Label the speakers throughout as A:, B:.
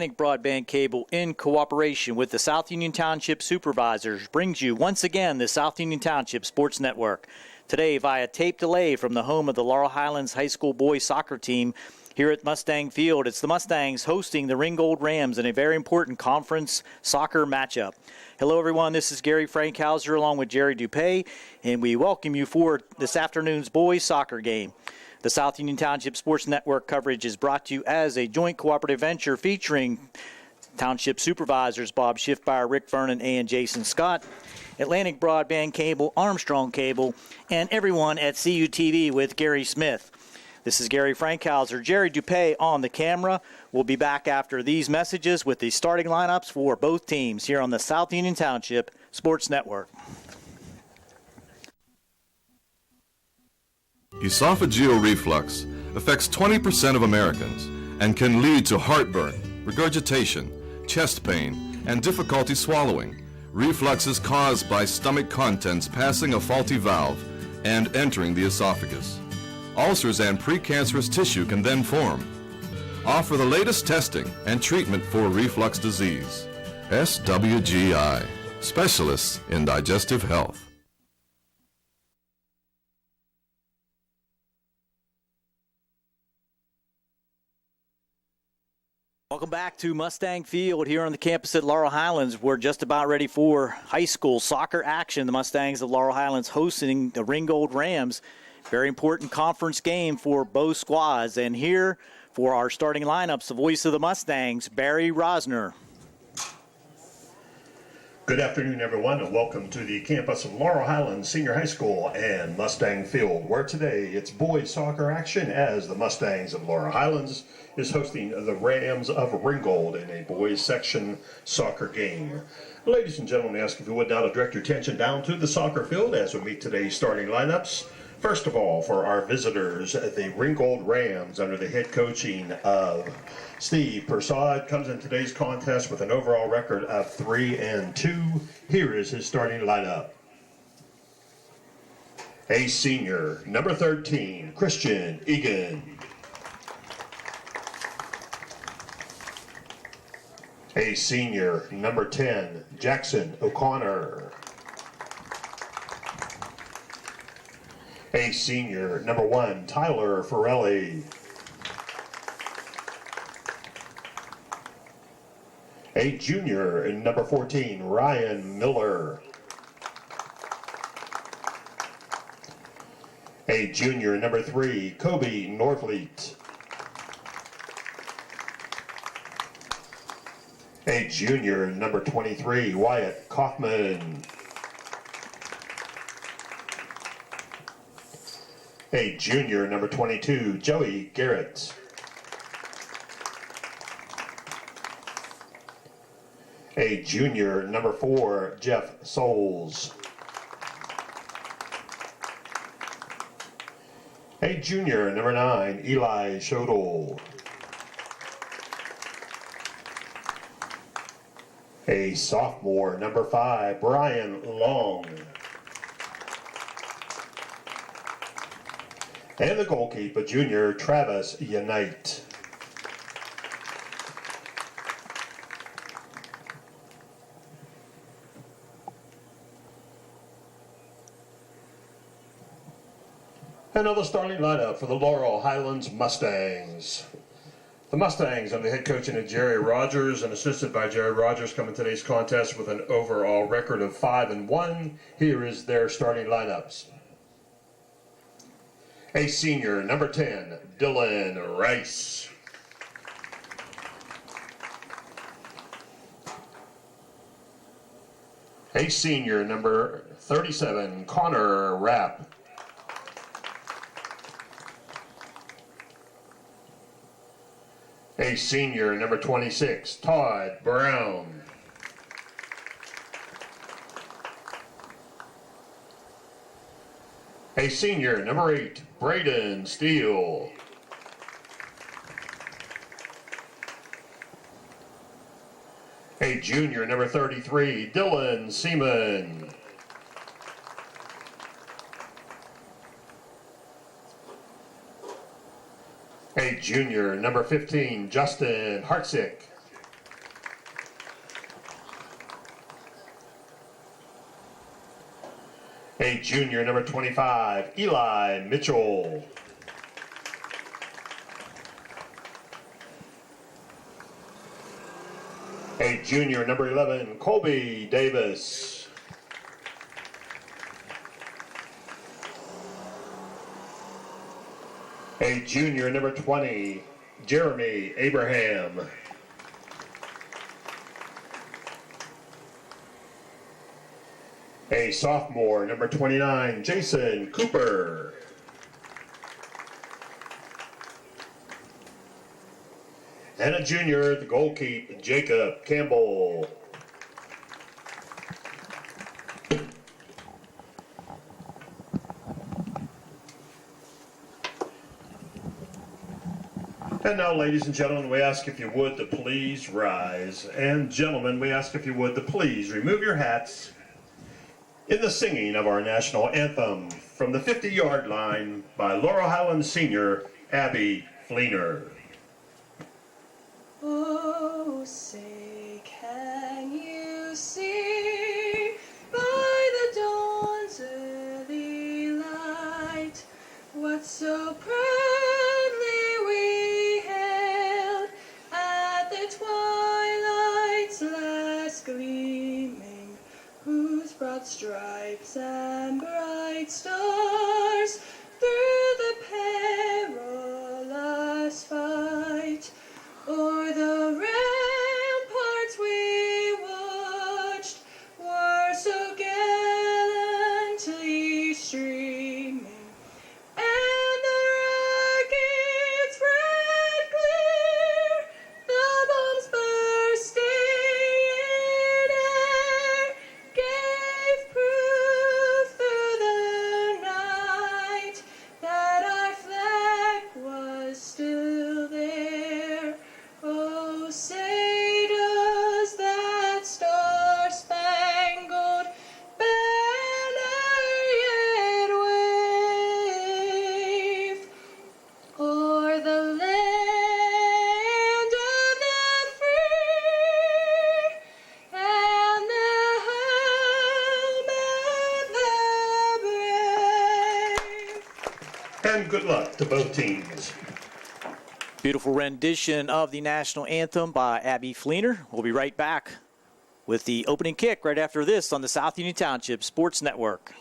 A: Atlantic Broadband Cable, in cooperation with the South Union Township Supervisors, brings you once again the South Union Township Sports Network. Today via tape delay from the home of the Laurel Highlands High School boys soccer team here at Mustang Field. It's the Mustangs hosting the Ringgold Rams in a very important conference soccer matchup. Hello, everyone. This is Gary Frankhauser along with Jerry Dupay, and we welcome you for this afternoon's boys soccer game. The South Union Township Sports Network coverage is brought to you as a joint cooperative venture featuring Township Supervisors Bob Schiffmeyer, Rick Vernon, and Jason Scott, Atlantic Broadband Cable, Armstrong Cable, and everyone at CUTV with Gary Smith. This is Gary Frankhauser, Jerry Dupay on the camera. We'll be back after these messages with the starting lineups for both teams here on the South Union Township Sports Network.
B: Esophageal reflux affects 20% of Americans and can lead to heartburn, regurgitation, chest pain, and difficulty swallowing. Reflux is caused by stomach contents passing a faulty valve and entering the esophagus. Ulcers and precancerous tissue can then form. Offer the latest testing and treatment for reflux disease. SWGI, specialists in digestive health.
A: Welcome back to Mustang Field here on the campus at Laurel Highlands. We're just about ready for high school soccer action. The Mustangs of Laurel Highlands hosting the Ringgold Rams. Very important conference game for both squads. And here for our starting lineups, the voice of the Mustangs, Barry Rosner.
C: Good afternoon, everyone, and welcome to the campus of Laurel Highlands Senior High School and Mustang Field, where today it's boys soccer action as the Mustangs of Laurel Highlands is hosting the Rams of Ringgold in a boys section soccer game. Ladies and gentlemen, I ask if you would now to direct your attention down to the soccer field as we meet today's starting lineups. First of all, for our visitors, the Ringgold Rams, under the head coaching of Steve Persad, comes in today's contest with an overall record of 3-2. Here is his starting lineup. A senior, number 13, Christian Egan. A senior, number 10, Jackson O'Connor. A senior, number 1, Tyler Forelli. A junior, number 14, Ryan Miller. A junior, number 3, Kobe Norfleet. A junior, number 23, Wyatt Kaufman. A junior, number 22, Joey Garrett. A junior, number 4, Jeff Souls. A junior, number 9, Eli Shodel. A sophomore, number 5, Brian Long. And the goalkeeper, junior, Travis Unite. Another starting lineup for the Laurel Highlands Mustangs. The Mustangs, under the head coaching of Jerry Rogers and assisted by Jerry Rogers, come in today's contest with an overall record of 5-1. Here is their starting lineups. A senior, number 10, Dylan Rice. A senior, number 37, Connor Rapp. A senior, number 26, Todd Brown. A senior, number 8, Braden Steele. A junior, number 33, Dylan Seaman. A junior, number 15, Justin Hartsick. A junior, number 25, Eli Mitchell. A junior, number 11, Colby Davis. A junior, number 20, Jeremy Abraham. A sophomore, number 29, Jason Cooper. And a junior, the goalkeeper, Jacob Campbell. And now, ladies and gentlemen, we ask if you would to please rise. And gentlemen, we ask if you would to please remove your hats in the singing of our national anthem from the 50-yard line by Laurel Highlands senior Abby Fleener.
D: Oh, say, can you see by the dawn's early light what so proudly we hailed at the twilight's last gleaming, whose broad stripes and bright stars through the perilous fight o'er the ramparts we watched were so gallantly streaming, and the rockets' red glare, the bombs bursting in air, gave proof through the night that our flag was still there. Oh, say does that star-spangled banner yet wave o'er the land of the free and the home of the brave?
C: And good luck to both teams.
A: Beautiful rendition of the national anthem by Abby Fleener. We'll be right back with the opening kick right after this on the South Union Township Sports Network.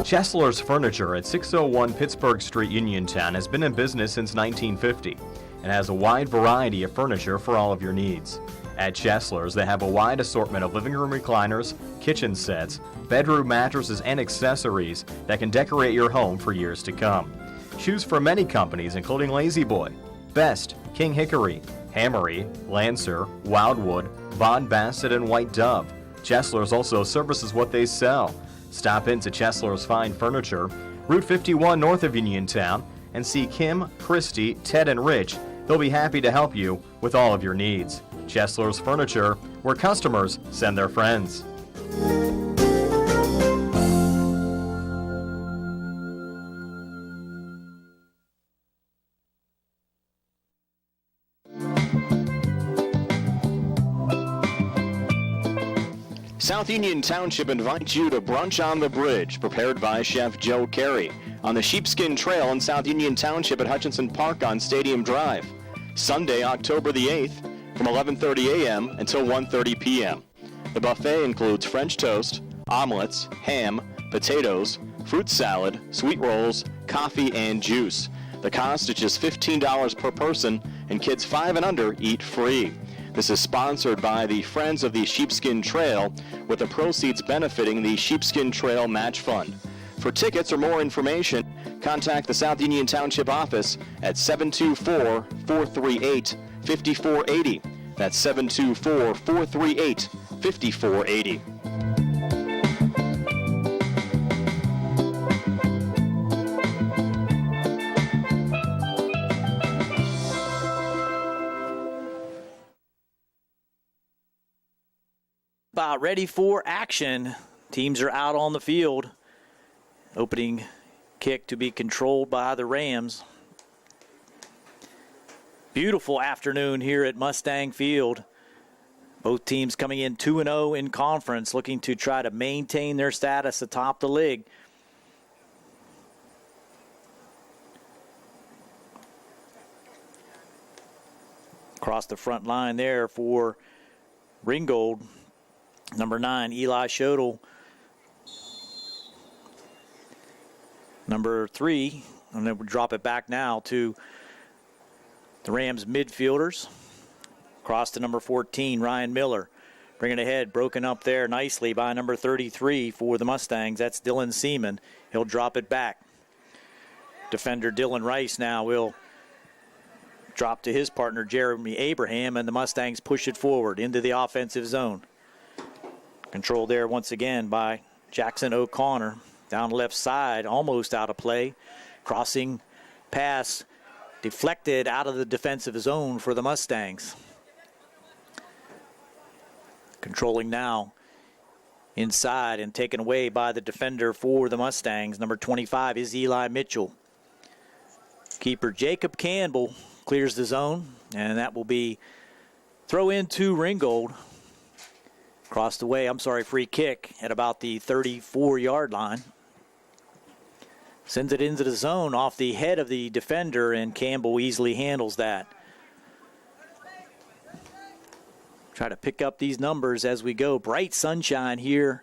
E: Chesler's Furniture at 601 Pittsburgh Street, Uniontown has been in business since 1950 and has a wide variety of furniture for all of your needs. At Chesler's, they have a wide assortment of living room recliners, kitchen sets, bedroom mattresses, and accessories that can decorate your home for years to come. Choose from many companies including Lazy Boy, Best, King Hickory, Hammery, Lancer, Wildwood, Von Bassett, and White Dove. Chesler's also services what they sell. Stop into Chesler's Fine Furniture, Route 51 north of Uniontown, and see Kim, Christy, Ted, and Rich. They'll be happy to help you with all of your needs. Chesler's Furniture, where customers send their friends. South Union Township invites you to Brunch on the Bridge, prepared by Chef Joe Carey, on the Sheepskin Trail in South Union Township at Hutchinson Park on Stadium Drive. Sunday, October the 8th, from 11:30 a.m. until 1:30 p.m. The buffet includes French toast, omelets, ham, potatoes, fruit salad, sweet rolls, coffee, and juice. The cost is just $15 per person, and kids 5 and under eat free. This is sponsored by the Friends of the Sheepskin Trail, with the proceeds benefiting the Sheepskin Trail Match Fund. For tickets or more information, contact the South Union Township office at 724-438-5480. That's 724-438-5480.
A: about ready for action. Teams are out on the field. Opening kick to be controlled by the Rams. Beautiful afternoon here at Mustang Field. Both teams coming in 2-0 in conference, looking to try to maintain their status atop the league. Across the front line there for Ringgold, number 9, Eli Schodel. Number 3, and then we'll drop it back now to the Rams midfielders. Across to number 14, Ryan Miller. Bringing it ahead, broken up there nicely by number 33 for the Mustangs. That's Dylan Seaman. He'll drop it back. Defender Dylan Rice now will drop to his partner, Jeremy Abraham, and the Mustangs push it forward into the offensive zone. Controlled there once again by Jackson O'Connor. Down the left side, almost out of play. Crossing pass deflected out of the defensive zone for the Mustangs. Controlling now inside and taken away by the defender for the Mustangs. Number 25 is Eli Mitchell. Keeper Jacob Campbell clears the zone, and that will be throw into Ringgold. Across the way, free kick at about the 34-yard line. Sends it into the zone off the head of the defender, and Campbell easily handles that. Try to pick up these numbers as we go. Bright sunshine here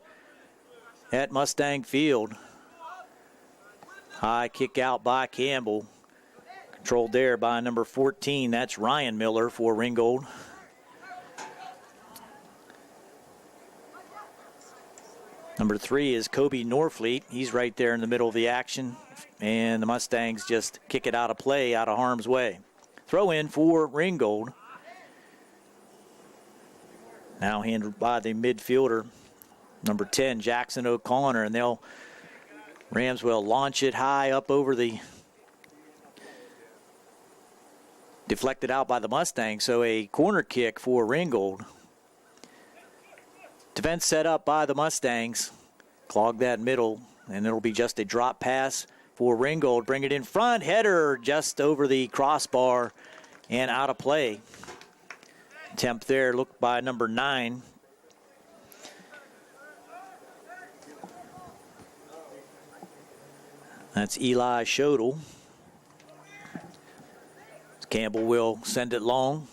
A: at Mustang Field. High kick out by Campbell. Controlled there by number 14. That's Ryan Miller for Ringgold. Number 3 is Kobe Norfleet. He's right there in the middle of the action. And the Mustangs just kick it out of play, out of harm's way. Throw in for Ringgold. Now handled by the midfielder, number 10, Jackson O'Connor. And Rams will launch it high up over the, deflected out by the Mustangs. So a corner kick for Ringgold. Defense set up by the Mustangs. Clog that middle, and it'll be just a drop pass for Ringgold. Bring it in front. Header just over the crossbar and out of play. Attempt there looked by number 9. That's Eli Schodel. Campbell will send it long.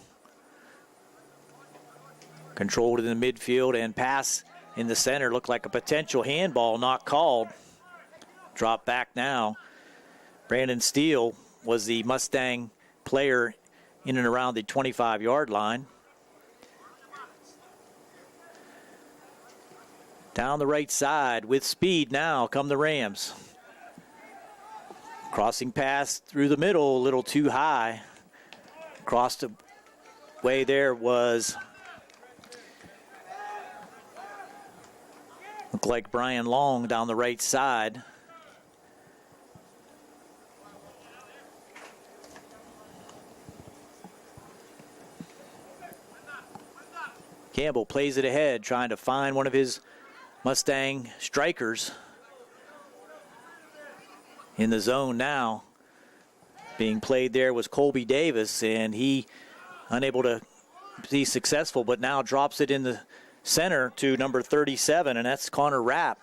A: Controlled in the midfield and pass in the center. Looked like a potential handball, not called. Drop back now. Brandon Steele was the Mustang player in and around the 25-yard line. Down the right side with speed now come the Rams. Crossing pass through the middle, a little too high. Across the way there was, looked like Brian Long down the right side. Campbell plays it ahead, trying to find one of his Mustang strikers. In the zone now. Being played there was Colby Davis, and he unable to be successful, but now drops it in the center to number 37, and that's Connor Rapp.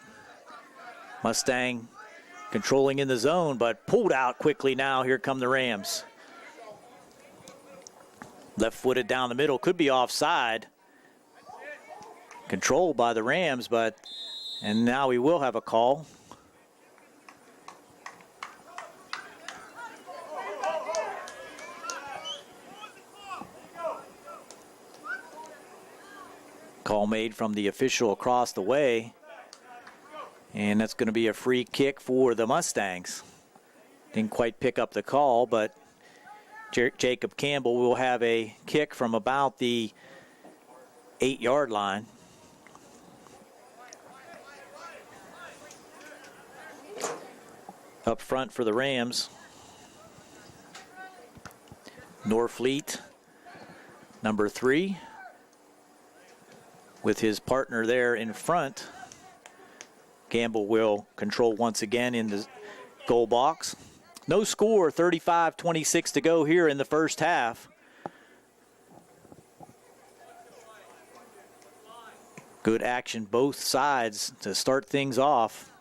A: Mustang controlling in the zone, but pulled out quickly now. Here come the Rams. Left-footed down the middle, could be offside. Controlled by the Rams, and now we will have a call. Call made from the official across the way. And that's going to be a free kick for the Mustangs. Didn't quite pick up the call, but Jacob Campbell will have a kick from about the 8-yard line. Up front for the Rams, Norfleet, number 3. with his partner there in front. Campbell will control once again in the goal box. No score, 35-26 to go here in the first half. Good action both sides to start things off.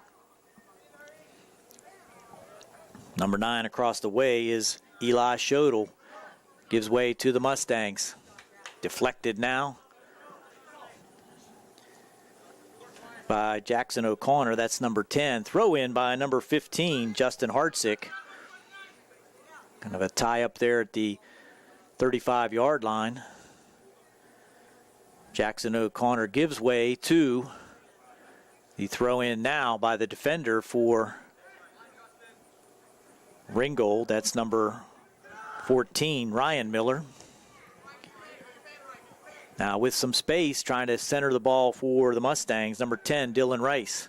A: Number 9 across the way is Eli Schodel. Gives way to the Mustangs. Deflected now by Jackson O'Connor. That's number 10. Throw in by number 15, Justin Hartsick. Kind of a tie up there at the 35-yard line. Jackson O'Connor gives way to the throw in now by the defender for Ringgold. That's number 14, Ryan Miller. Now with some space, trying to center the ball for the Mustangs, number 10, Dylan Rice.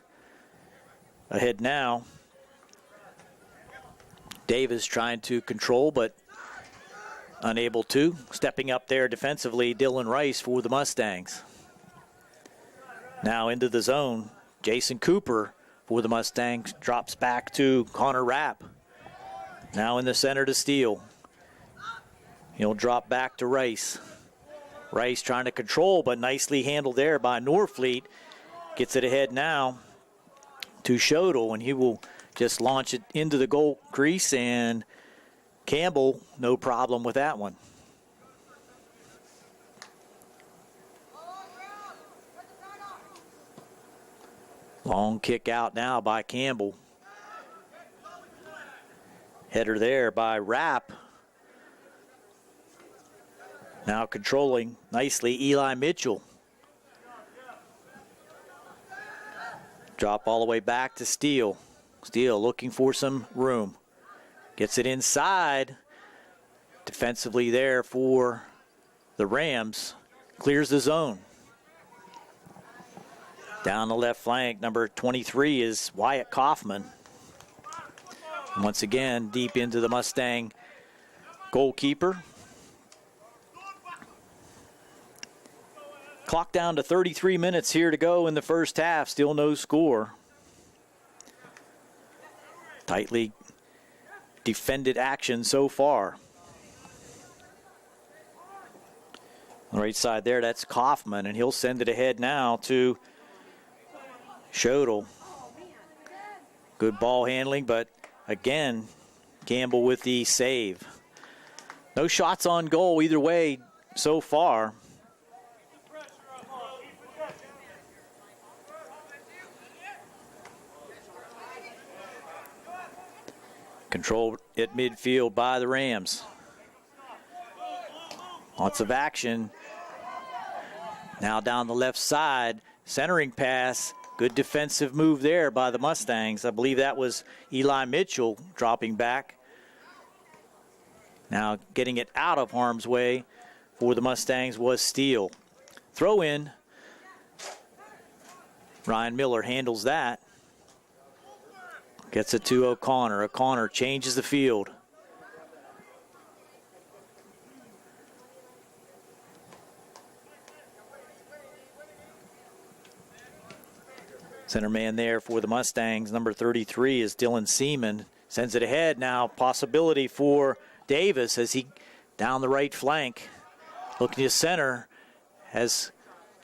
A: Ahead now. Davis trying to control, but unable to. Stepping up there defensively, Dylan Rice for the Mustangs. Now into the zone. Jason Cooper for the Mustangs drops back to Connor Rapp. Now in the center to steal. He'll drop back to Rice. Rice trying to control, but nicely handled there by Norfleet. Gets it ahead now to Schodel, and he will just launch it into the goal crease, and Campbell, no problem with that one. Long kick out now by Campbell. Header there by Rapp. Now controlling nicely Eli Mitchell. Drop all the way back to Steele. Steele looking for some room. Gets it inside. Defensively there for the Rams. Clears the zone. Down the left flank, number 23 is Wyatt Kaufman. Once again, deep into the Mustang goalkeeper. Clock down to 33 minutes here to go in the first half. Still no score. Tightly defended action so far. On the right side there, that's Kaufman, and he'll send it ahead now to Schodel. Good ball handling, but again, Campbell with the save. No shots on goal either way so far. Controlled at midfield by the Rams. Lots of action. Now down the left side, centering pass. Good defensive move there by the Mustangs. I believe that was Eli Mitchell dropping back. Now getting it out of harm's way for the Mustangs was Steele. Throw in. Ryan Miller handles that. Gets it to O'Connor. O'Connor changes the field. Center man there for the Mustangs, number 33, is Dylan Seaman. Sends it ahead now. Possibility for Davis as he down the right flank. Looking to center. Has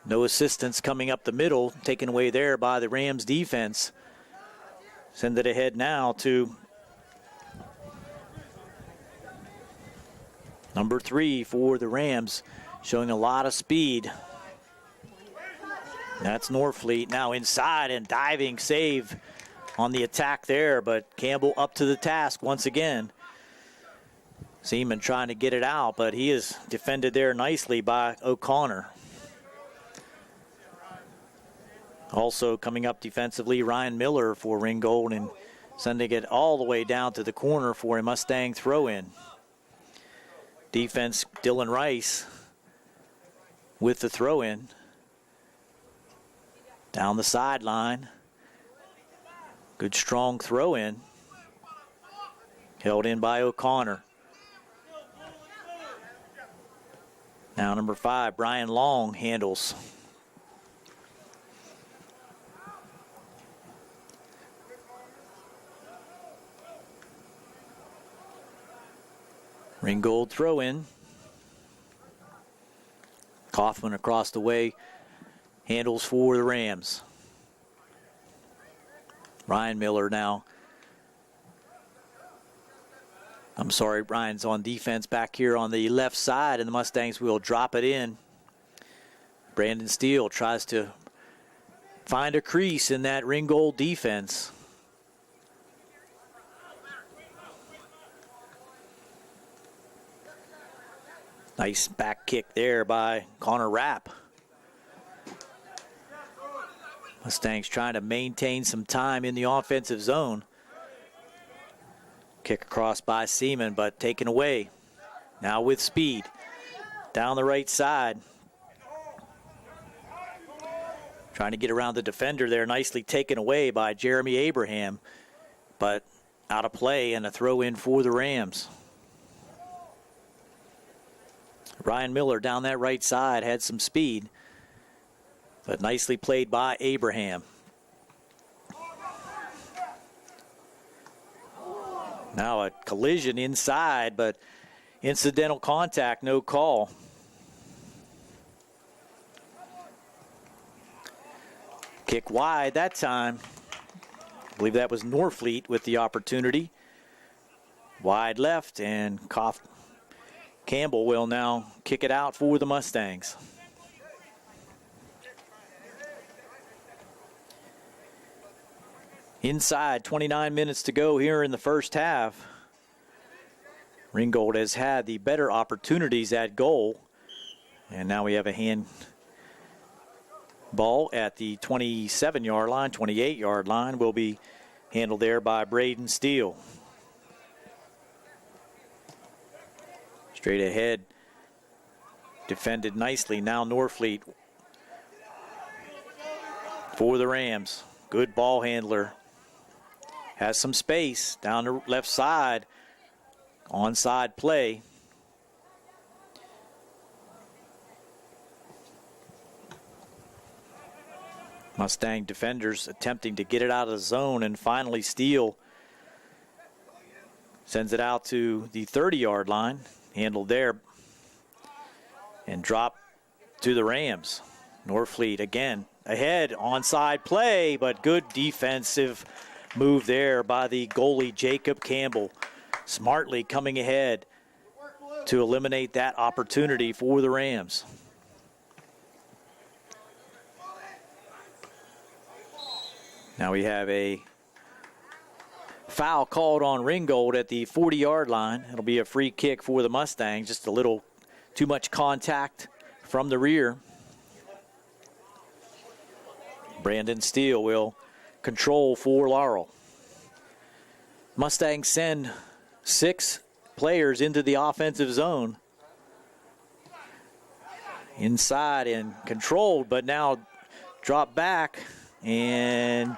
A: no assistance coming up the middle. Taken away there by the Rams defense. Send it ahead now to number 3 for the Rams, showing a lot of speed. That's Norfleet now inside and diving save on the attack there, but Campbell up to the task once again. Seaman trying to get it out, but he is defended there nicely by O'Connor. Also coming up defensively, Ryan Miller for Ringgold, and sending it all the way down to the corner for a Mustang throw-in. Defense, Dylan Rice with the throw-in. Down the sideline. Good strong throw-in. Held in by O'Connor. Now number 5, Brian Long handles. Ringgold throw in. Kaufman across the way handles for the Rams. Ryan Miller now. I'm sorry, Ryan's on defense back here on the left side, and the Mustangs will drop it in. Brandon Steele tries to find a crease in that Ringgold defense. Nice back kick there by Connor Rapp. Mustangs trying to maintain some time in the offensive zone. Kick across by Seaman, but taken away. Now with speed. Down the right side. Trying to get around the defender there. Nicely taken away by Jeremy Abraham. But out of play and a throw in for the Rams. Ryan Miller down that right side had some speed. But nicely played by Abraham. Now a collision inside, but incidental contact, no call. Kick wide that time. I believe that was Norfleet with the opportunity. Wide left, and Campbell will now kick it out for the Mustangs. Inside, 29 minutes to go here in the first half. Ringgold has had the better opportunities at goal. And now we have a hand ball at the 27-yard line, 28-yard line. Will be handled there by Braden Steele. Straight ahead, defended nicely. Now Norfleet for the Rams. Good ball handler. Has some space down the left side. Onside play. Mustang defenders attempting to get it out of the zone, and finally Steele sends it out to the 30-yard line. Handled there and dropped to the Rams. Norfleet again ahead, onside play, but good defensive move there by the goalie Jacob Campbell. Smartly coming ahead to eliminate that opportunity for the Rams. Now we have a foul called on Ringgold at the 40-yard line. It'll be a free kick for the Mustangs. Just a little too much contact from the rear. Brandon Steele will control for Laurel. Mustangs send 6 players into the offensive zone. Inside and controlled, but now drop back and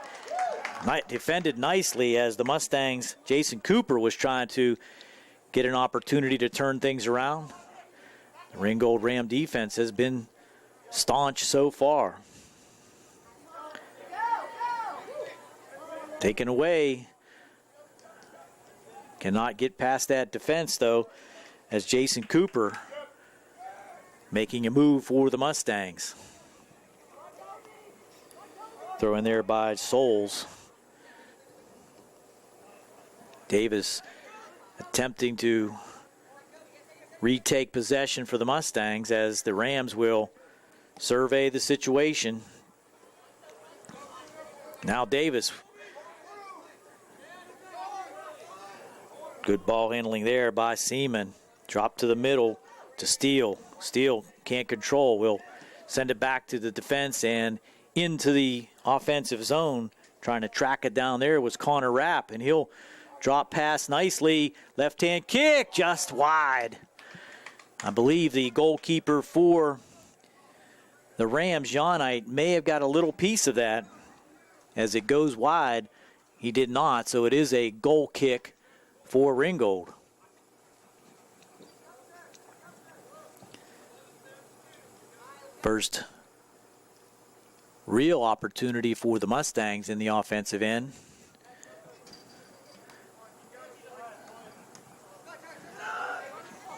A: defended nicely as the Mustangs, Jason Cooper was trying to get an opportunity to turn things around. The Ringgold Ram defense has been staunch so far. Taken away. Cannot get past that defense, though, as Jason Cooper making a move for the Mustangs. Throw in there by Souls. Davis attempting to retake possession for the Mustangs as the Rams will survey the situation. Now Davis. Good ball handling there by Seaman. Drop to the middle to Steele. Steele can't control. Will send it back to the defense and into the offensive zone. Trying to track it down there was Connor Rapp, and he'll drop pass nicely. Left-hand kick just wide. I believe the goalkeeper for the Rams, Johnite, may have got a little piece of that. As it goes wide, he did not, so it is a goal kick for Ringgold. First real opportunity for the Mustangs in the offensive end.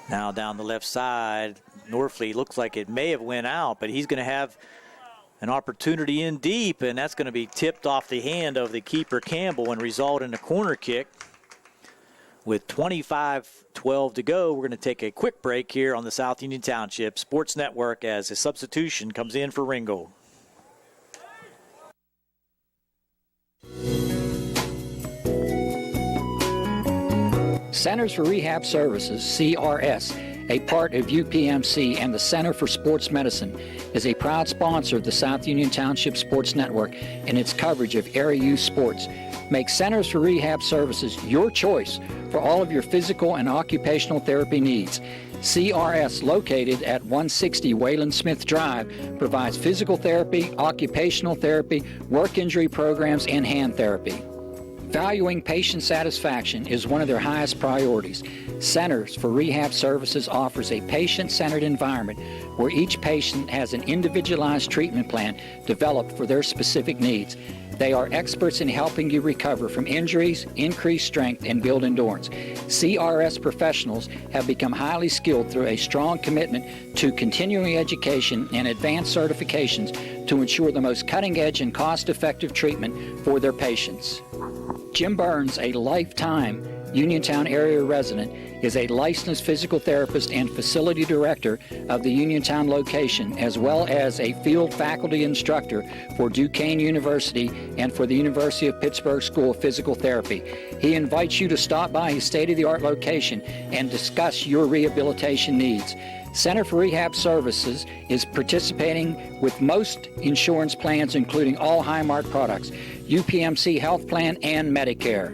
A: Now down the left side, Norfleet looks like it may have went out, but he's going to have an opportunity in deep, and that's going to be tipped off the hand of the keeper Campbell and result in a corner kick. With 25-12 to go, we're going to take a quick break here on the South Union Township Sports Network as a substitution comes in for Ringgold.
F: Centers for Rehab Services, CRS, a part of UPMC and the Center for Sports Medicine, is a proud sponsor of the South Union Township Sports Network and its coverage of area youth sports. Make Centers for Rehab Services your choice for all of your physical and occupational therapy needs. CRS, located at 160 Wayland Smith Drive, provides physical therapy, occupational therapy, work injury programs, and hand therapy. Valuing patient satisfaction is one of their highest priorities. Centers for Rehab Services offers a patient-centered environment where each patient has an individualized treatment plan developed for their specific needs. They are experts in helping you recover from injuries, increase strength, and build endurance. CRS professionals have become highly skilled through a strong commitment to continuing education and advanced certifications to ensure the most cutting-edge and cost-effective treatment for their patients. Jim Burns, a lifetime Uniontown area resident, is a licensed physical therapist and facility director of the Uniontown location, as well as a field faculty instructor for Duquesne University and for the University of Pittsburgh School of Physical Therapy. He invites you to stop by his state-of-the-art location and discuss your rehabilitation needs. Center for Rehab Services is participating with most insurance plans, including all Highmark products, UPMC Health Plan, and Medicare.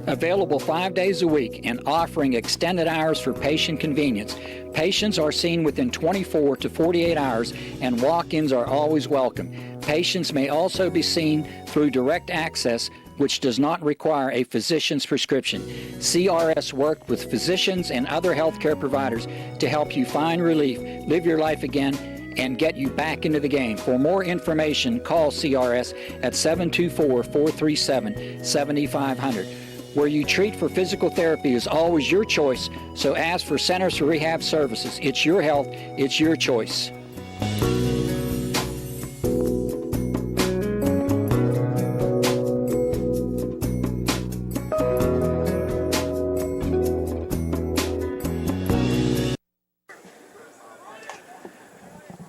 F: Available 5 days a week and offering extended hours for patient convenience. Patients are seen within 24 to 48 hours and walk-ins are always welcome. Patients may also be seen through direct access, which does not require a physician's prescription. CRS worked with physicians and other healthcare providers to help you find relief, live your life again, and get you back into the game. For more information, call CRS at 724-437-7500. Where you treat for physical therapy is always your choice, so ask for Centers for Rehab Services. It's your health, it's your choice.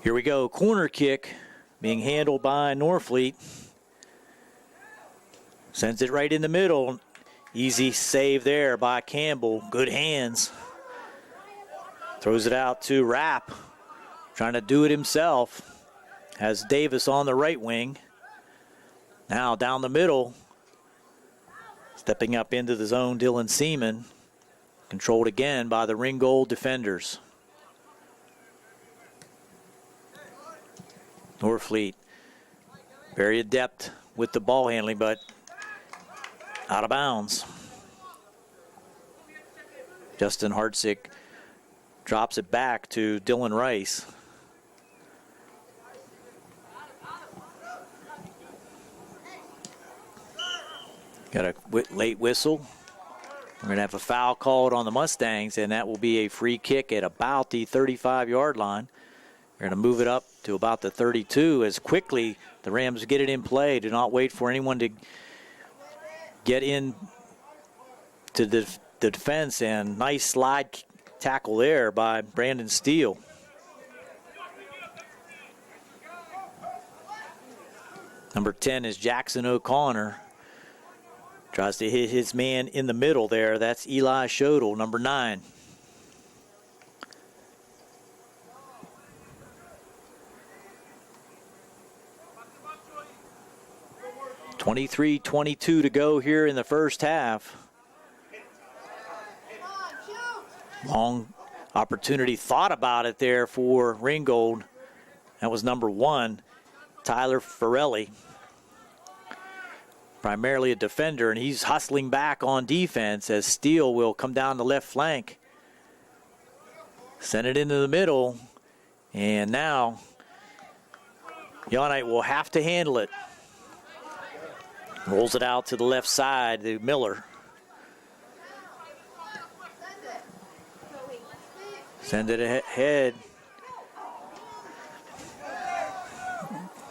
A: Here we go, corner kick being handled by Norfleet. Sends it right in the middle. Easy save there by Campbell. Good hands. Throws it out to Rapp. Trying to do it himself. Has Davis on the right wing. Now down the middle. Stepping up into the zone, Dylan Seaman. Controlled again by the Ringgold defenders. Norfleet very adept with the ball handling, but out of bounds. Justin Hartzick drops it back to Dylan Rice. Got a late whistle. We're going to have a foul called on the Mustangs, and that will be a free kick at about the 35-yard line. They're going to move it up to about the 32 as quickly the Rams get it in play. Do not wait for anyone to get in to the defense, and nice slide tackle there by Brandon Steele. Number 10 is Jackson O'Connor. Tries to hit his man in the middle there. That's Eli Shodel, number 9. .23-22 to go here in the first half. Long opportunity, thought about it there for Ringgold. That was number 1, Tyler Farrelly. Primarily a defender, and he's hustling back on defense as Steele will come down the left flank. Send it into the middle, and now Yonite will have to handle it. Rolls it out to the left side to Miller. Send it ahead.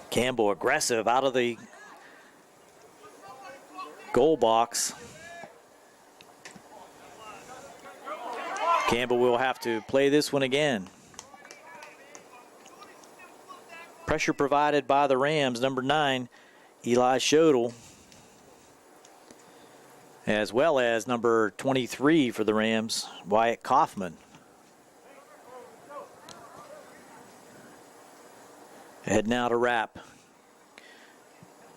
A: Campbell aggressive out of the goal box. Campbell will have to play this one again. Pressure provided by the Rams, number 9, Eli Shodel, as well as number 23 for the Rams, Wyatt Kaufman. Head now to Rapp.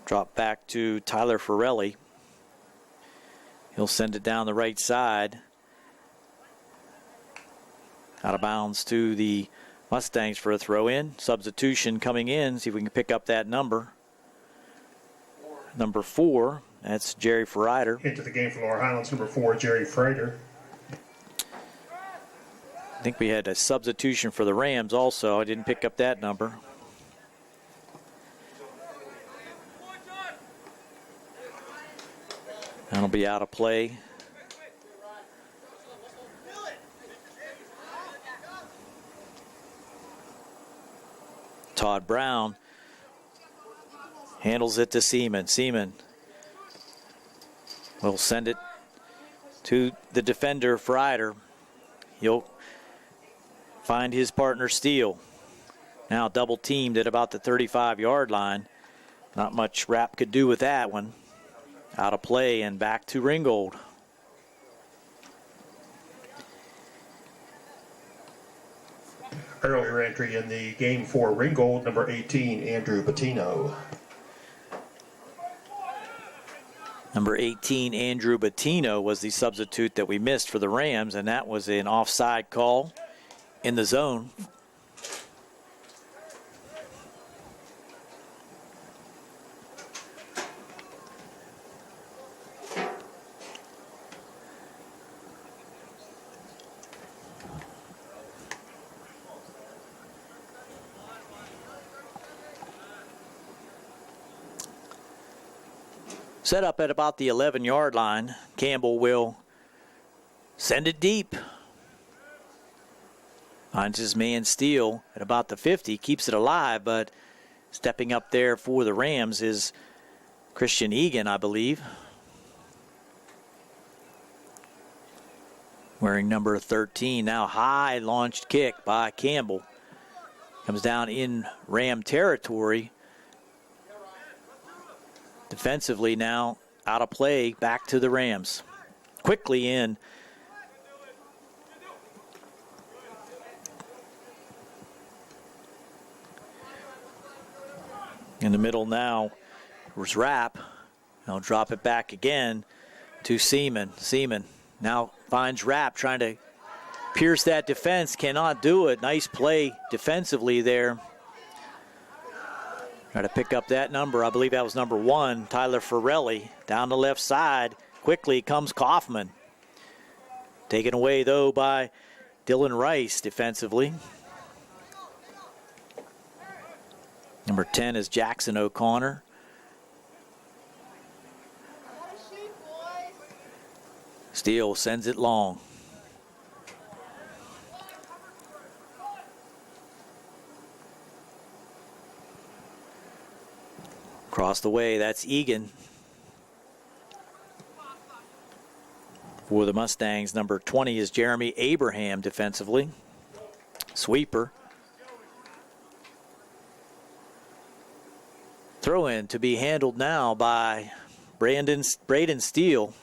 A: Drop back to Tyler Forelli. He'll send it down the right side. Out of bounds to the Mustangs for a throw-in. Substitution coming in. See if we can pick up that number. Number 4, that's Jerry Freiter.
C: Into the game for Laurel Highlands, number 4, Jerry Freiter.
A: I think we had a substitution for the Rams also. I didn't pick up that number. That'll be out of play. Todd Brown handles it to Seaman. Seaman will send it to the defender, Freiter. He'll find his partner, Steele. Now double teamed at about the 35-yard line. Not much Rapp could do with that one. Out of play and back to Ringgold.
C: Earlier entry in the game for Ringgold, number 18, Andrew Bettino.
A: Number 18, Andrew Bettino, was the substitute that we missed for the Rams, and that was an offside call in the zone. Set up at about the 11-yard line. Campbell will send it deep. Finds his man Steele at about the 50. Keeps it alive, but stepping up there for the Rams is Christian Egan, I believe. Wearing number 13. Now high launched kick by Campbell. Comes down in Ram territory. Defensively now out of play, back to the Rams. Quickly in. In the middle now was Rapp. I'll drop it back again to Seaman. Seaman now finds Rapp trying to pierce that defense. Cannot do it. Nice play defensively there. Try to pick up that number. I believe that was number 1, Tyler Forelli. Down the left side. Quickly comes Kaufman. Taken away, though, by Dylan Rice defensively. Number 10 is Jackson O'Connor. Steele sends it long. Across the way, that's Egan. For the Mustangs, number 20 is Jeremy Abraham defensively. Sweeper. Throw in to be handled now by Braden Steele.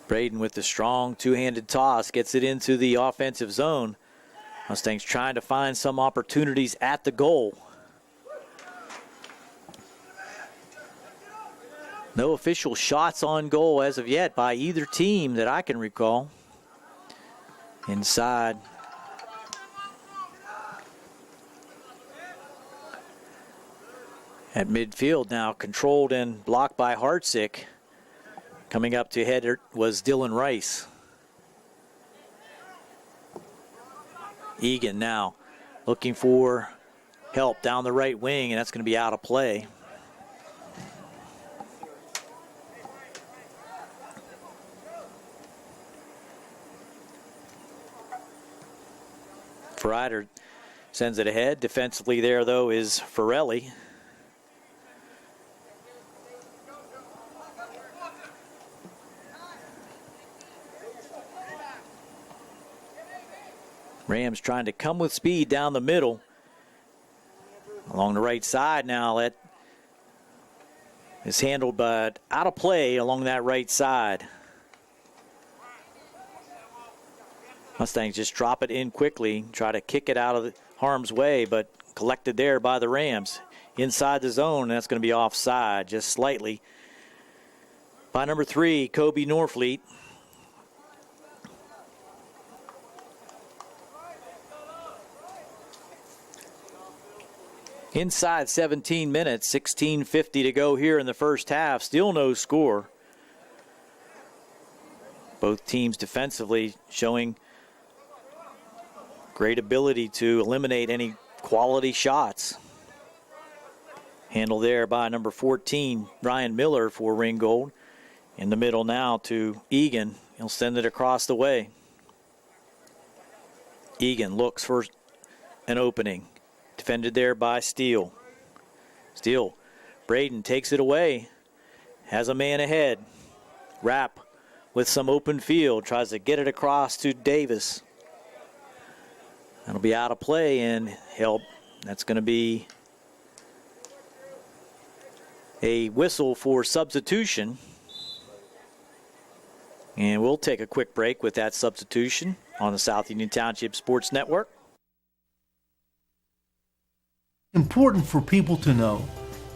A: Braden with the strong two-handed toss gets it into the offensive zone. Mustangs trying to find some opportunities at the goal. No official shots on goal as of yet by either team that I can recall. Inside. At midfield now, controlled and blocked by Hartsick. Coming up to head was Dylan Rice. Egan now looking for help down the right wing, and that's going to be out of play. Ryder sends it ahead. Defensively there, though, is Forelli. Rams trying to come with speed down the middle. Along the right side now, that is handled, but out of play along that right side. Mustangs just drop it in quickly, try to kick it out of harm's way, but collected there by the Rams. Inside the zone, and that's going to be offside just slightly by number 3, Kobe Norfleet. Inside 17 minutes, 16:50 to go here in the first half. Still no score. Both teams defensively showing great ability to eliminate any quality shots. Handled there by number 14, Ryan Miller for Ringgold. In the middle now to Egan. He'll send it across the way. Egan looks for an opening. Defended there by Steele. Steele, Braden takes it away. Has a man ahead. Rapp with some open field. Tries to get it across to Davis. That'll be out of play and help. That's going to be a whistle for substitution. And we'll take a quick break with that substitution on the South Union Township Sports Network.
G: Important for people to know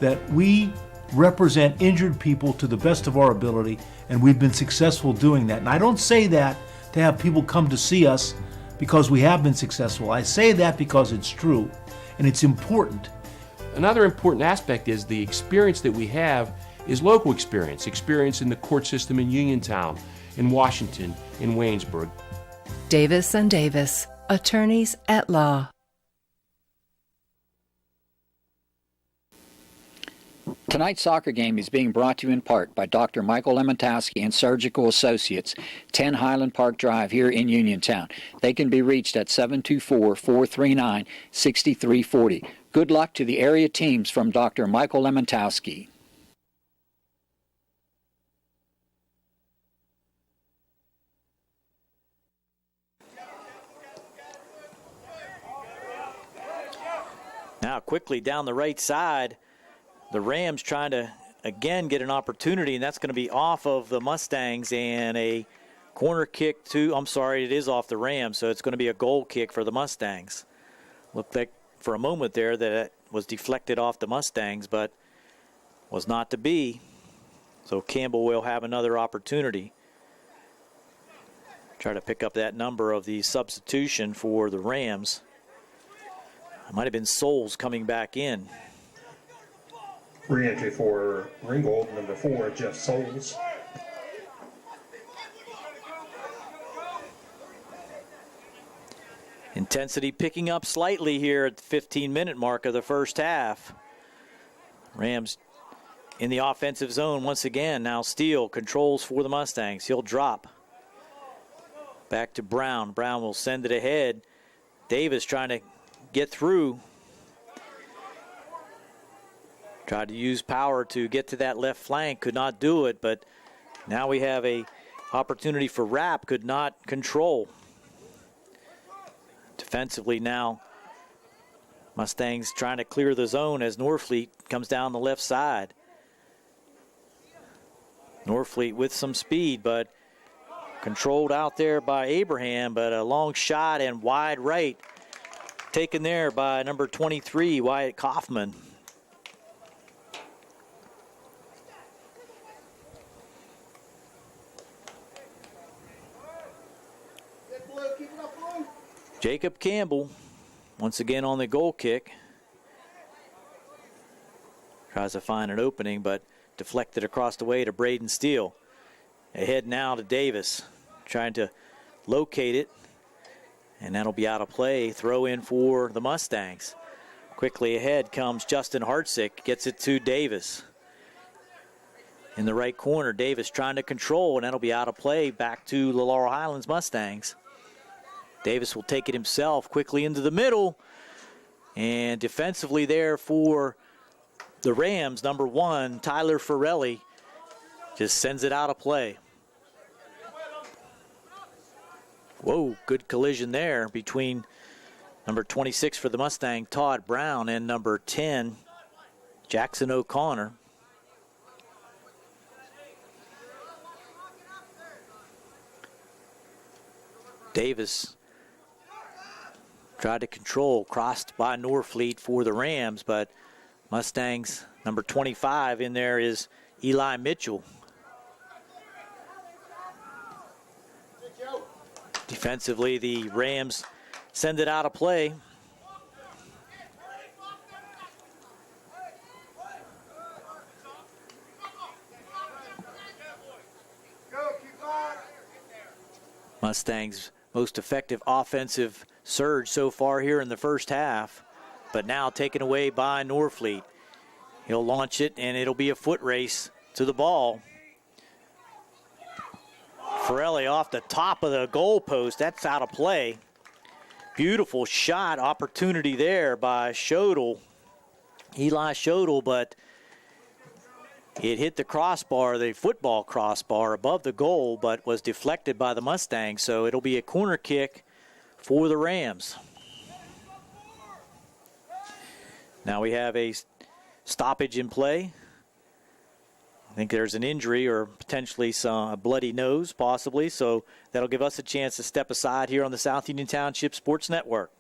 G: that we represent injured people to the best of our ability, and we've been successful doing that. And I don't say that to have people come to see us because we have been successful. I say that because it's true, and it's important.
H: Another important aspect is the experience that we have is local experience in the court system in Uniontown, in Washington, in Waynesburg.
I: Davis & Davis, attorneys at law.
F: Tonight's soccer game is being brought to you in part by Dr. Michael Lemontowski and Surgical Associates, 10 Highland Park Drive here in Uniontown. They can be reached at 724-439-6340. Good luck to the area teams from Dr. Michael Lemontowski.
A: Now quickly down the right side, the Rams trying to, again, get an opportunity, and that's going to be off of the Mustangs, and a corner kick to, I'm sorry, it is off the Rams, so it's going to be a goal kick for the Mustangs. Looked like for a moment there that it was deflected off the Mustangs, but was not to be. So Campbell will have another opportunity. Try to pick up that number of the substitution for the Rams. It might have been Souls coming back in.
C: Re-entry for Ringgold, number 4, Jeff Souls.
A: Intensity picking up slightly here at the 15-minute mark of the first half. Rams in the offensive zone once again. Now Steele controls for the Mustangs. He'll drop. Back to Brown. Brown will send it ahead. Davis trying to get through. Tried to use power to get to that left flank, could not do it, but now we have a opportunity for Rapp, could not control. Defensively now, Mustangs trying to clear the zone as Norfleet comes down the left side. Norfleet with some speed, but controlled out there by Abraham, but a long shot and wide right taken there by number 23, Wyatt Kaufman. Jacob Campbell, once again on the goal kick. Tries to find an opening, but deflected across the way to Braden Steele. Ahead now to Davis, trying to locate it, and that'll be out of play. Throw in for the Mustangs. Quickly ahead comes Justin Hartsick, gets it to Davis. In the right corner, Davis trying to control, and that'll be out of play. Back to the Laurel Highlands Mustangs. Davis will take it himself quickly into the middle. And defensively there for the Rams, number 1, Tyler Farrelly, just sends it out of play. Whoa, good collision there between number 26 for the Mustang, Todd Brown, and number 10, Jackson O'Connor. Davis tried to control, crossed by Norfleet for the Rams, but Mustangs, number 25 in there is Eli Mitchell. Defensively, the Rams send it out of play. Mustangs' most effective offensive surge so far here in the first half, but now taken away by Norfleet. He'll launch it, and it'll be a foot race to the ball. Farrelly off the top of the goal post. That's out of play. Beautiful shot opportunity there by Shodel, Eli Shodel, but it hit the crossbar, the football crossbar above the goal, but was deflected by the Mustangs, so it'll be a corner kick for the Rams. Now we have a stoppage in play. I think there's an injury or potentially a bloody nose, possibly, so that'll give us a chance to step aside here on the South Union Township Sports Network.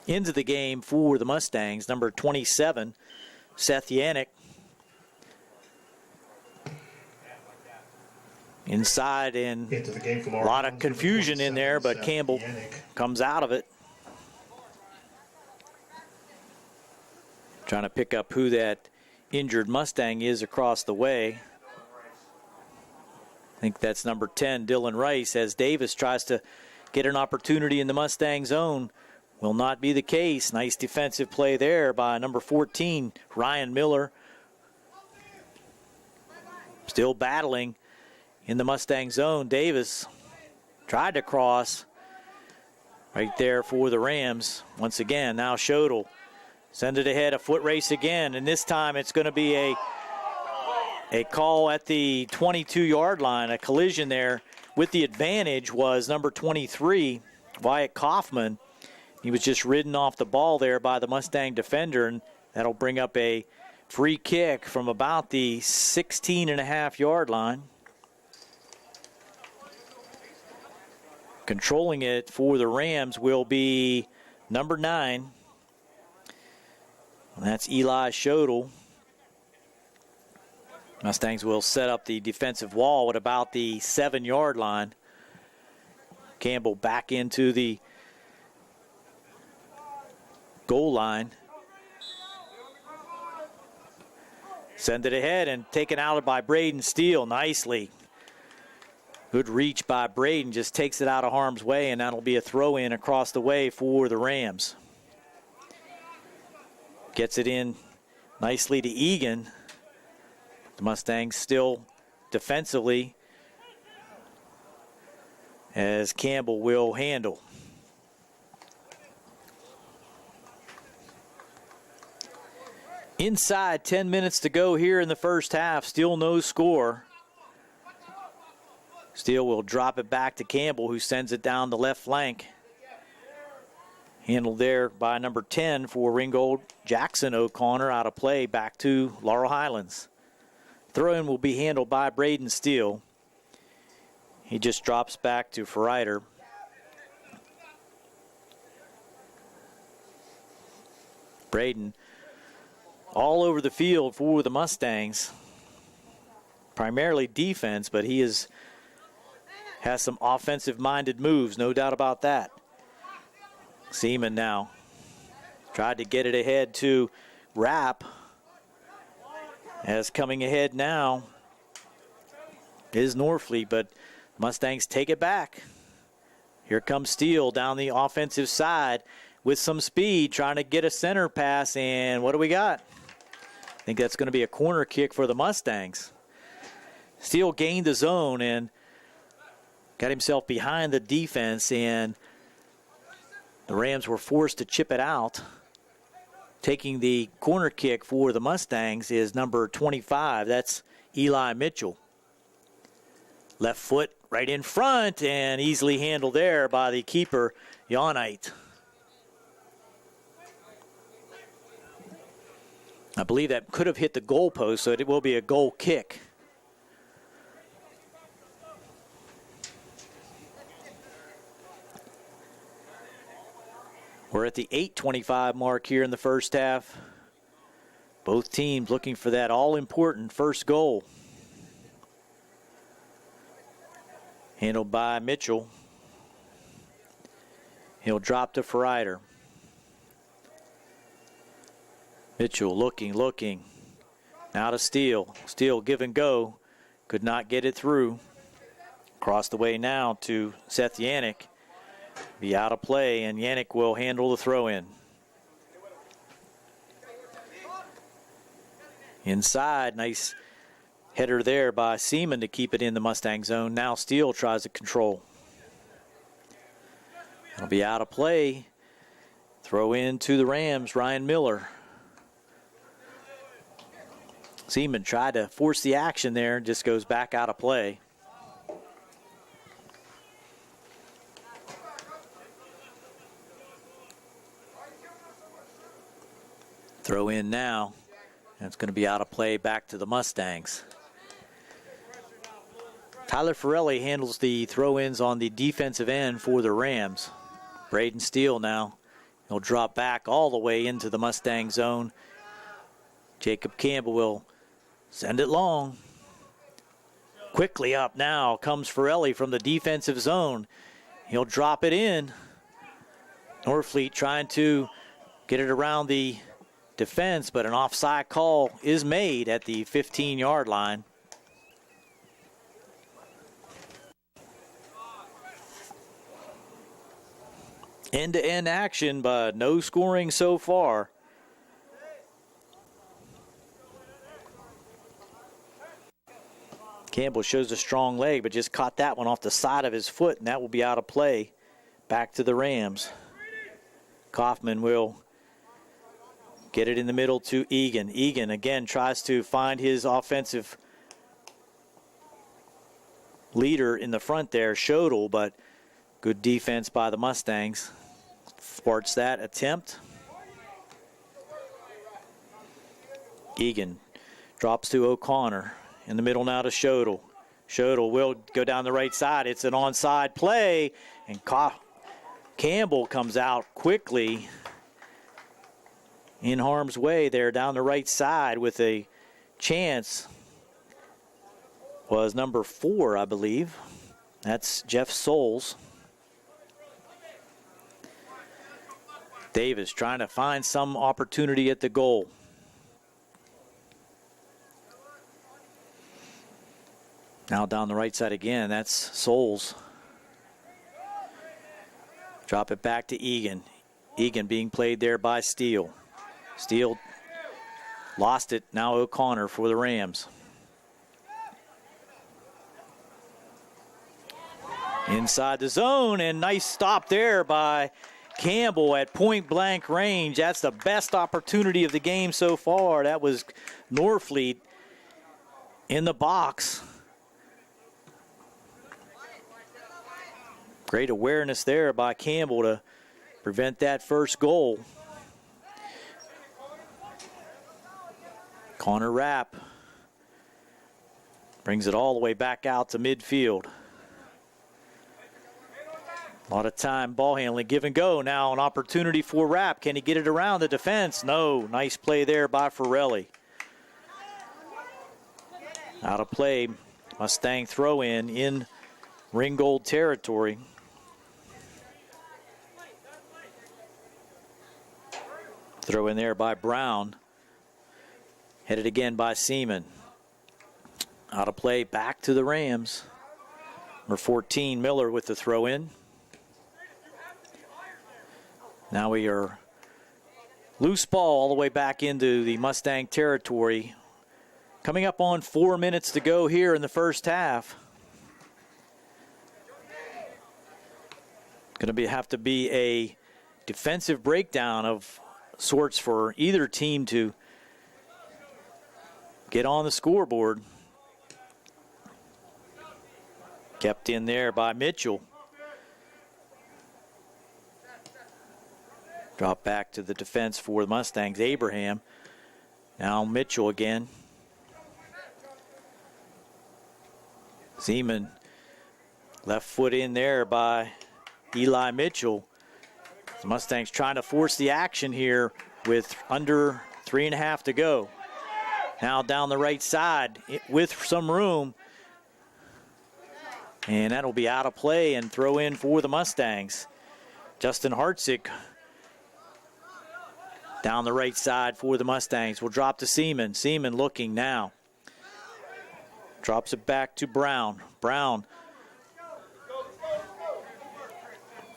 A: Into the game for the Mustangs, number 27, Seth Yannick. Inside, and a lot of confusion in there, but Campbell comes out of it. Trying to pick up who that injured Mustang is across the way. I think that's number 10, Dylan Rice, as Davis tries to get an opportunity in the Mustang zone. Will not be the case. Nice defensive play there by number 14, Ryan Miller. Still battling in the Mustang zone. Davis tried to cross right there for the Rams. Once again, now Shodel. Send it ahead, a foot race again, and this time it's going to be a call at the 22-yard line, a collision there. With the advantage was number 23, Wyatt Kaufman. He was just ridden off the ball there by the Mustang defender, and that'll bring up a free kick from about the 16.5-yard line. Controlling it for the Rams will be number 9. And that's Eli Shodel. Mustangs will set up the defensive wall at about the 7-yard line. Campbell back into the goal line. Send it ahead and taken out by Braden Steele nicely. Good reach by Braden, just takes it out of harm's way, and that'll be a throw-in across the way for the Rams. Gets it in nicely to Egan. The Mustangs still defensively, as Campbell will handle. Inside 10 minutes to go here in the first half. Still no score. Steele will drop it back to Campbell, who sends it down the left flank. Handled there by number 10 for Ringgold, Jackson O'Connor, out of play back to Laurel Highlands. Throw-in will be handled by Braden Steele. He just drops back to Ferreiter. Braden all over the field for the Mustangs. Primarily defense, but he has some offensive-minded moves, no doubt about that. Seaman now tried to get it ahead to Rapp. As coming ahead now is Norfleet, but Mustangs take it back. Here comes Steele down the offensive side with some speed, trying to get a center pass, and what do we got? I think that's going to be a corner kick for the Mustangs. Steele gained the zone and got himself behind the defense, and the Rams were forced to chip it out. Taking the corner kick for the Mustangs is number 25. That's Eli Mitchell. Left foot right in front and easily handled there by the keeper, Yonite. I believe that could have hit the goalpost, so it will be a goal kick. We're at the 8:25 mark here in the first half. Both teams looking for that all-important first goal. Handled by Mitchell. He'll drop to Ferreiter. Mitchell looking. Now to Steele. Steele give and go. Could not get it through. Across the way now to Seth Yannick. Be out of play, and Yannick will handle the throw-in. Inside, nice header there by Seaman to keep it in the Mustang zone. Now Steele tries to control. It'll be out of play. Throw in to the Rams, Ryan Miller. Seaman tried to force the action there, just goes back out of play. Throw in now. And it's going to be out of play back to the Mustangs. Tyler Forelli handles the throw-ins on the defensive end for the Rams. Braden Steele now. He'll drop back all the way into the Mustang zone. Jacob Campbell will send it long. Quickly up now comes Forelli from the defensive zone. He'll drop it in. Norfleet trying to get it around the defense, but an offside call is made at the 15-yard line. End-to-end action, but no scoring so far. Campbell shows a strong leg, but just caught that one off the side of his foot, and that will be out of play. Back to the Rams. Kaufman will get it in the middle to Egan. Egan again tries to find his offensive leader in the front there, Shodel, but good defense by the Mustangs. Thwarts that attempt. Egan drops to O'Connor. In the middle now to Shodel. Shodel will go down the right side. It's an onside play, and Campbell comes out quickly in harm's way there down the right side with a chance. Was number 4, I believe. That's Jeff Souls. Davis trying to find some opportunity at the goal. Now down the right side again, that's Souls. Drop it back to Egan. Egan being played there by Steele. Steele lost it, now O'Connor for the Rams. Inside the zone, and nice stop there by Campbell at point blank range. That's the best opportunity of the game so far. That was Norfleet in the box. Great awareness there by Campbell to prevent that first goal. Connor Rapp brings it all the way back out to midfield. A lot of time ball handling, give and go. Now an opportunity for Rapp. Can he get it around the defense? No. Nice play there by Forelli. Out of play. Mustang throw in Ringgold territory. Throw in there by Brown. Headed again by Seaman. Out of play, back to the Rams. Number 14, Miller with the throw in. Now we are loose ball all the way back into the Mustang territory. Coming up on 4 minutes to go here in the first half. Going to have to be a defensive breakdown of sorts for either team to get on the scoreboard. Kept in there by Mitchell. Drop back to the defense for the Mustangs. Abraham. Now Mitchell again. Seaman. Left foot in there by Eli Mitchell. The Mustangs trying to force the action here with under 3.5 to go. Now down the right side with some room. And that'll be out of play and throw in for the Mustangs. Justin Hartzick down the right side for the Mustangs. Will drop to Seaman. Seaman looking now. Drops it back to Brown. Brown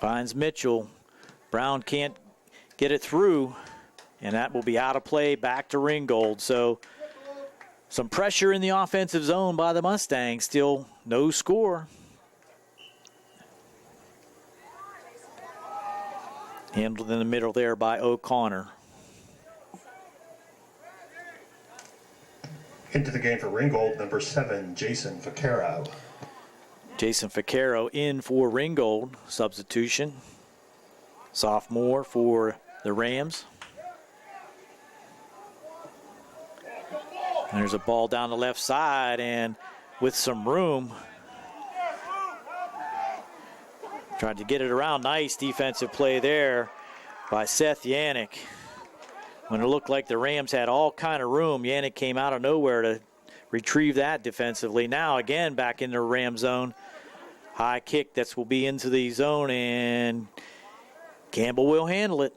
A: finds Mitchell. Brown can't get it through, and that will be out of play back to Ringgold. So some pressure in the offensive zone by the Mustangs. Still no score. Handled in the middle there by O'Connor.
C: Into the game for Ringgold, number 7, Jason Vaccaro.
A: Jason Vaccaro in for Ringgold. Substitution. Sophomore for the Rams. And there's a ball down the left side, and with some room, tried to get it around. Nice defensive play there by Seth Yannick. When it looked like the Rams had all kind of room, Yannick came out of nowhere to retrieve that defensively. Now again back in the Ram zone. High kick that will be into the zone, and Campbell will handle it.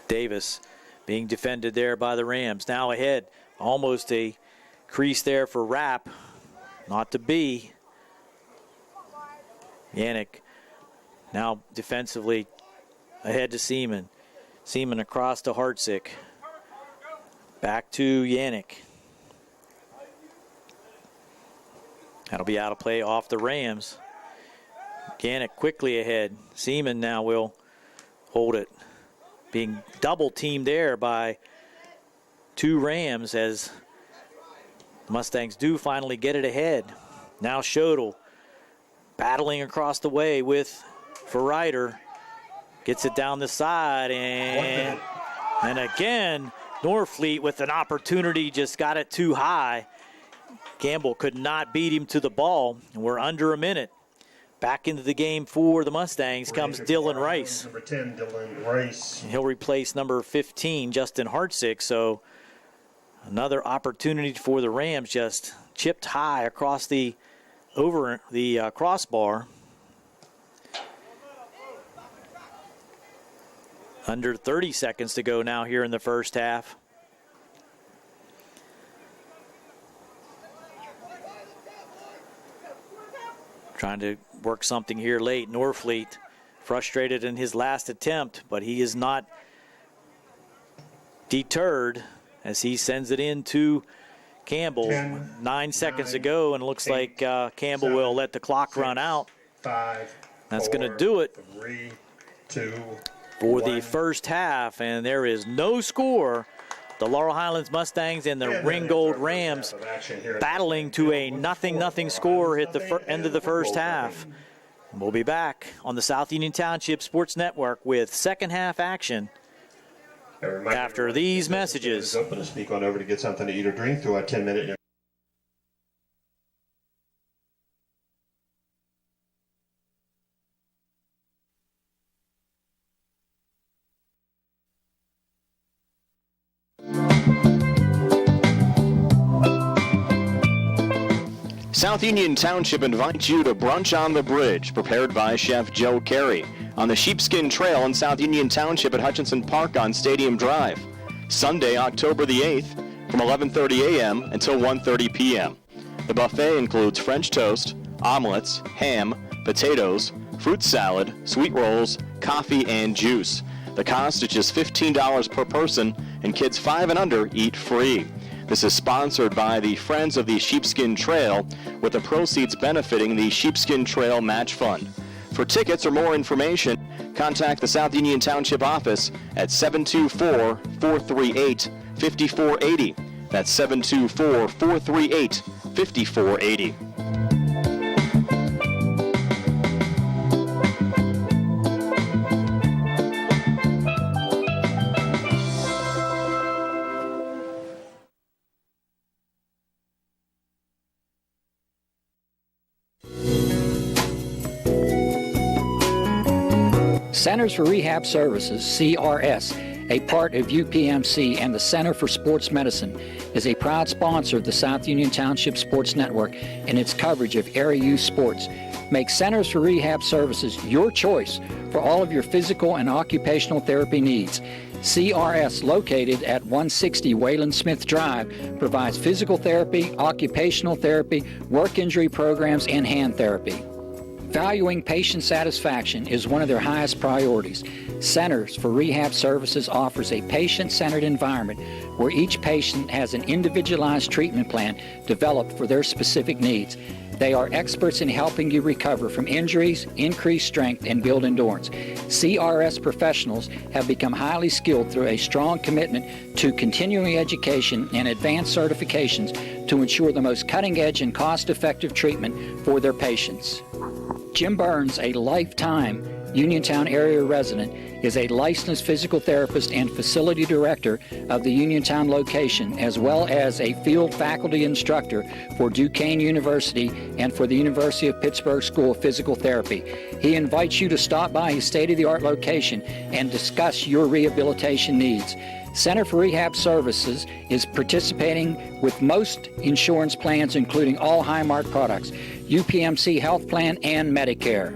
A: Davis being defended there by the Rams. Now ahead, almost a crease there for Rapp. Not to be. Yannick now defensively ahead to Seaman. Seaman across to Hartzick. Back to Yannick. That'll be out of play off the Rams. Yannick quickly ahead. Seaman now will hold it. Being double teamed there by 2 Rams as the Mustangs do finally get it ahead. Now Schodel battling across the way with Ryder. Gets it down the side, and again Norfleet with an opportunity, just got it too high. Campbell could not beat him to the ball, and we're under a minute. Back into the game for the Mustangs comes Dylan Rice.
C: Number 10, Dylan Rice.
A: He'll replace number 15, Justin Hartzick. So another opportunity for the Rams, just chipped high across the crossbar. Under 30 seconds to go now here in the first half. Trying to work something here late. Norfleet frustrated in his last attempt, but he is not deterred as he sends it in to Campbell. 9 seconds to go, and it looks like Campbell will let the clock run out.
C: 5.
A: That's going to do it
C: 3, 2,
A: for
C: 1.
A: the first half, and there is no score. The Laurel Highlands Mustangs and the Ringgold Rams battling to a 0-0 score at the end of the first half. We'll be back on the South Union Township Sports Network with second half action after these messages.
C: Open to sneak on over to get something to eat or drink through a 10-minute.
E: South Union Township invites you to Brunch on the Bridge, prepared by Chef Joe Carey, on the Sheepskin Trail in South Union Township at Hutchinson Park on Stadium Drive. Sunday, October the 8th, from 11:30 a.m. until 1:30 p.m. The buffet includes French toast, omelets, ham, potatoes, fruit salad, sweet rolls, coffee, and juice. The cost is just $15 per person, and kids 5 and under eat free. This is sponsored by the Friends of the Sheepskin Trail, with the proceeds benefiting the Sheepskin Trail Match Fund. For tickets or more information, contact the South Union Township office at 724-438-5480. That's 724-438-5480.
F: Centers for Rehab Services, CRS, a part of UPMC and the Center for Sports Medicine, is a proud sponsor of the South Union Township Sports Network and its coverage of area youth sports. Make Centers for Rehab Services your choice for all of your physical and occupational therapy needs. CRS, located at 160 Wayland Smith Drive, provides physical therapy, occupational therapy, work injury programs, and hand therapy. Valuing patient satisfaction is one of their highest priorities. Centers for Rehab Services offers a patient-centered environment where each patient has an individualized treatment plan developed for their specific needs. They are experts in helping you recover from injuries, increase strength, and build endurance. CRS professionals have become highly skilled through a strong commitment to continuing education and advanced certifications to ensure the most cutting-edge and cost-effective treatment for their patients. Jim Burns, a lifetime Uniontown area resident, is a licensed physical therapist and facility director of the Uniontown location, as well as a field faculty instructor for Duquesne University and for the University of Pittsburgh School of Physical Therapy. He invites you to stop by his state-of-the-art location and discuss your rehabilitation needs. Center for Rehab Services is participating with most insurance plans, including all Highmark products, UPMC Health Plan, and Medicare.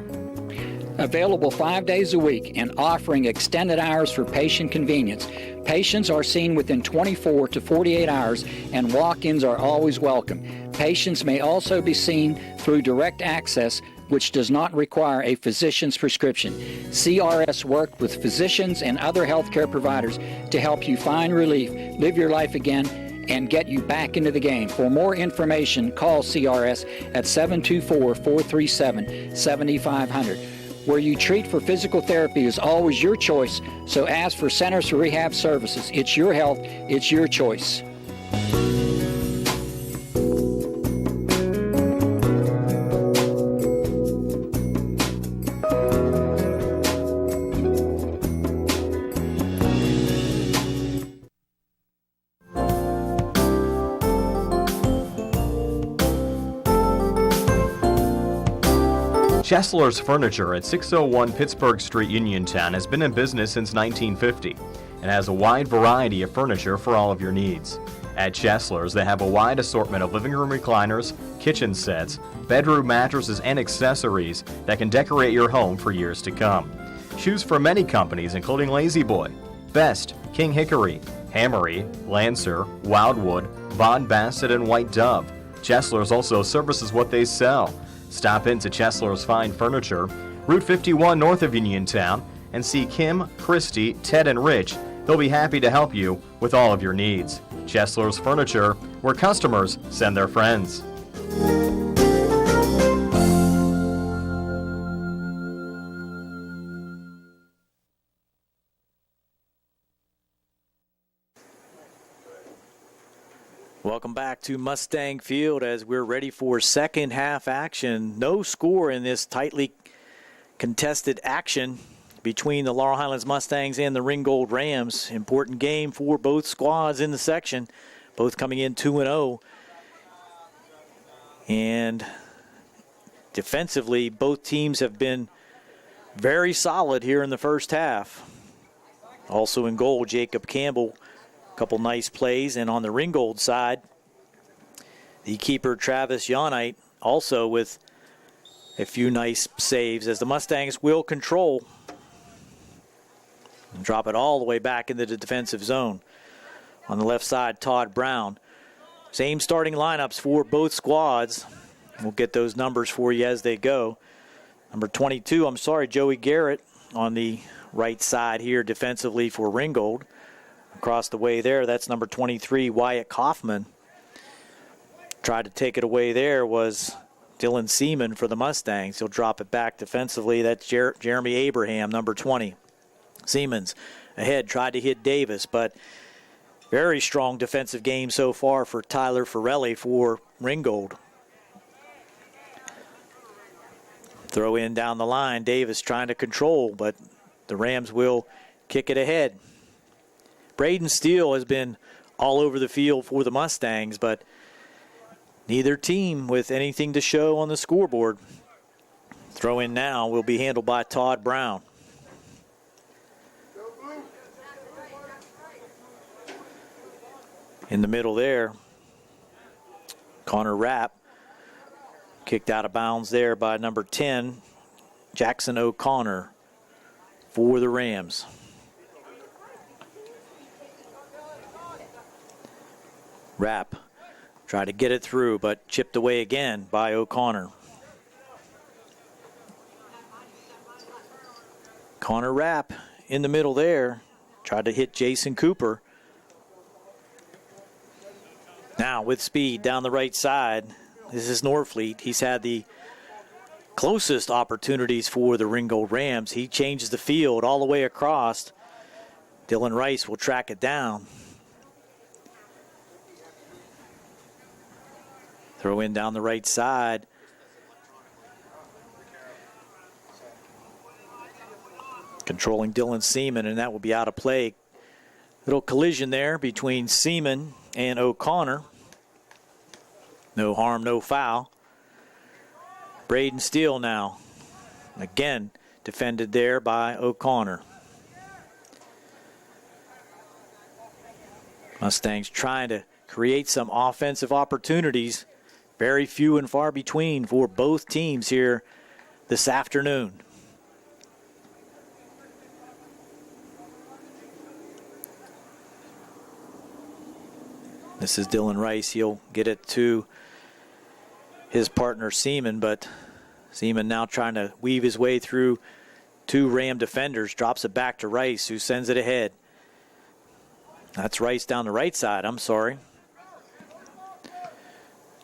F: Available 5 days a week and offering extended hours for patient convenience. Patients are seen within 24 to 48 hours, and walk-ins are always welcome. Patients may also be seen through direct access, which does not require a physician's prescription. CRS worked with physicians and other healthcare providers to help you find relief, live your life again, and get you back into the game. For more information, call CRS at 724-437-7500. Where you treat for physical therapy is always your choice, so ask for Centers for Rehab Services. It's your health, it's your choice.
E: Chesler's Furniture at 601 Pittsburgh Street, Uniontown has been in business since 1950 and has a wide variety of furniture for all of your needs. At Chesler's, they have a wide assortment of living room recliners, kitchen sets, bedroom mattresses, and accessories that can decorate your home for years to come. Choose from many companies including Lazy Boy, Best, King Hickory, Hammery, Lancer, Wildwood, Bond Bassett, and White Dove. Chesler's also services what they sell. Stop into Chesler's Fine Furniture, Route 51 north of Uniontown, and see Kim, Christy, Ted, and Rich. They'll be happy to help you with all of your needs. Chesler's Furniture, where customers send their friends.
A: Welcome back to Mustang Field as we're ready for second half action. No score in this tightly contested action between the Laurel Highlands Mustangs and the Ringgold Rams. Important game for both squads in the section, both coming in 2-0. And defensively, both teams have been very solid here in the first half. Also in goal, Jacob Campbell, a couple nice plays. And on the Ringgold side, the keeper Travis Yonite also with a few nice saves as the Mustangs will control and drop it all the way back into the defensive zone. On the left side, Todd Brown. Same starting lineups for both squads. We'll get those numbers for you as they go. Number 22, Joey Garrett on the right side here defensively for Ringgold. Across the way there, that's number 23, Wyatt Kaufman. Tried to take it away there was Dylan Seaman for the Mustangs. He'll drop it back defensively. That's Jeremy Abraham, number 20. Seamans ahead, tried to hit Davis, but very strong defensive game so far for Tyler Forelli for Ringgold. Throw in down the line. Davis trying to control, but the Rams will kick it ahead. Braden Steele has been all over the field for the Mustangs, but neither team with anything to show on the scoreboard. Throw in now will be handled by Todd Brown. In the middle there, Connor Rapp kicked out of bounds there by number 10, Jackson O'Connor for the Rams. Rapp tried to get it through, but chipped away again by O'Connor. Connor Rapp in the middle there, tried to hit Jason Cooper. Now with speed down the right side, this is Norfleet. He's had the closest opportunities for the Ringgold Rams. He changes the field all the way across. Dylan Rice will track it down. Throw in down the right side. Controlling Dylan Seaman, and that will be out of play. Little collision there between Seaman and O'Connor. No harm, no foul. Braden Steele now. Again, defended there by O'Connor. Mustangs trying to create some offensive opportunities. Very few and far between for both teams here this afternoon. This is Dylan Rice. He'll get it to his partner Seaman, but Seaman now trying to weave his way through two Ram defenders. Drops it back to Rice, who sends it ahead. That's Rice down the right side,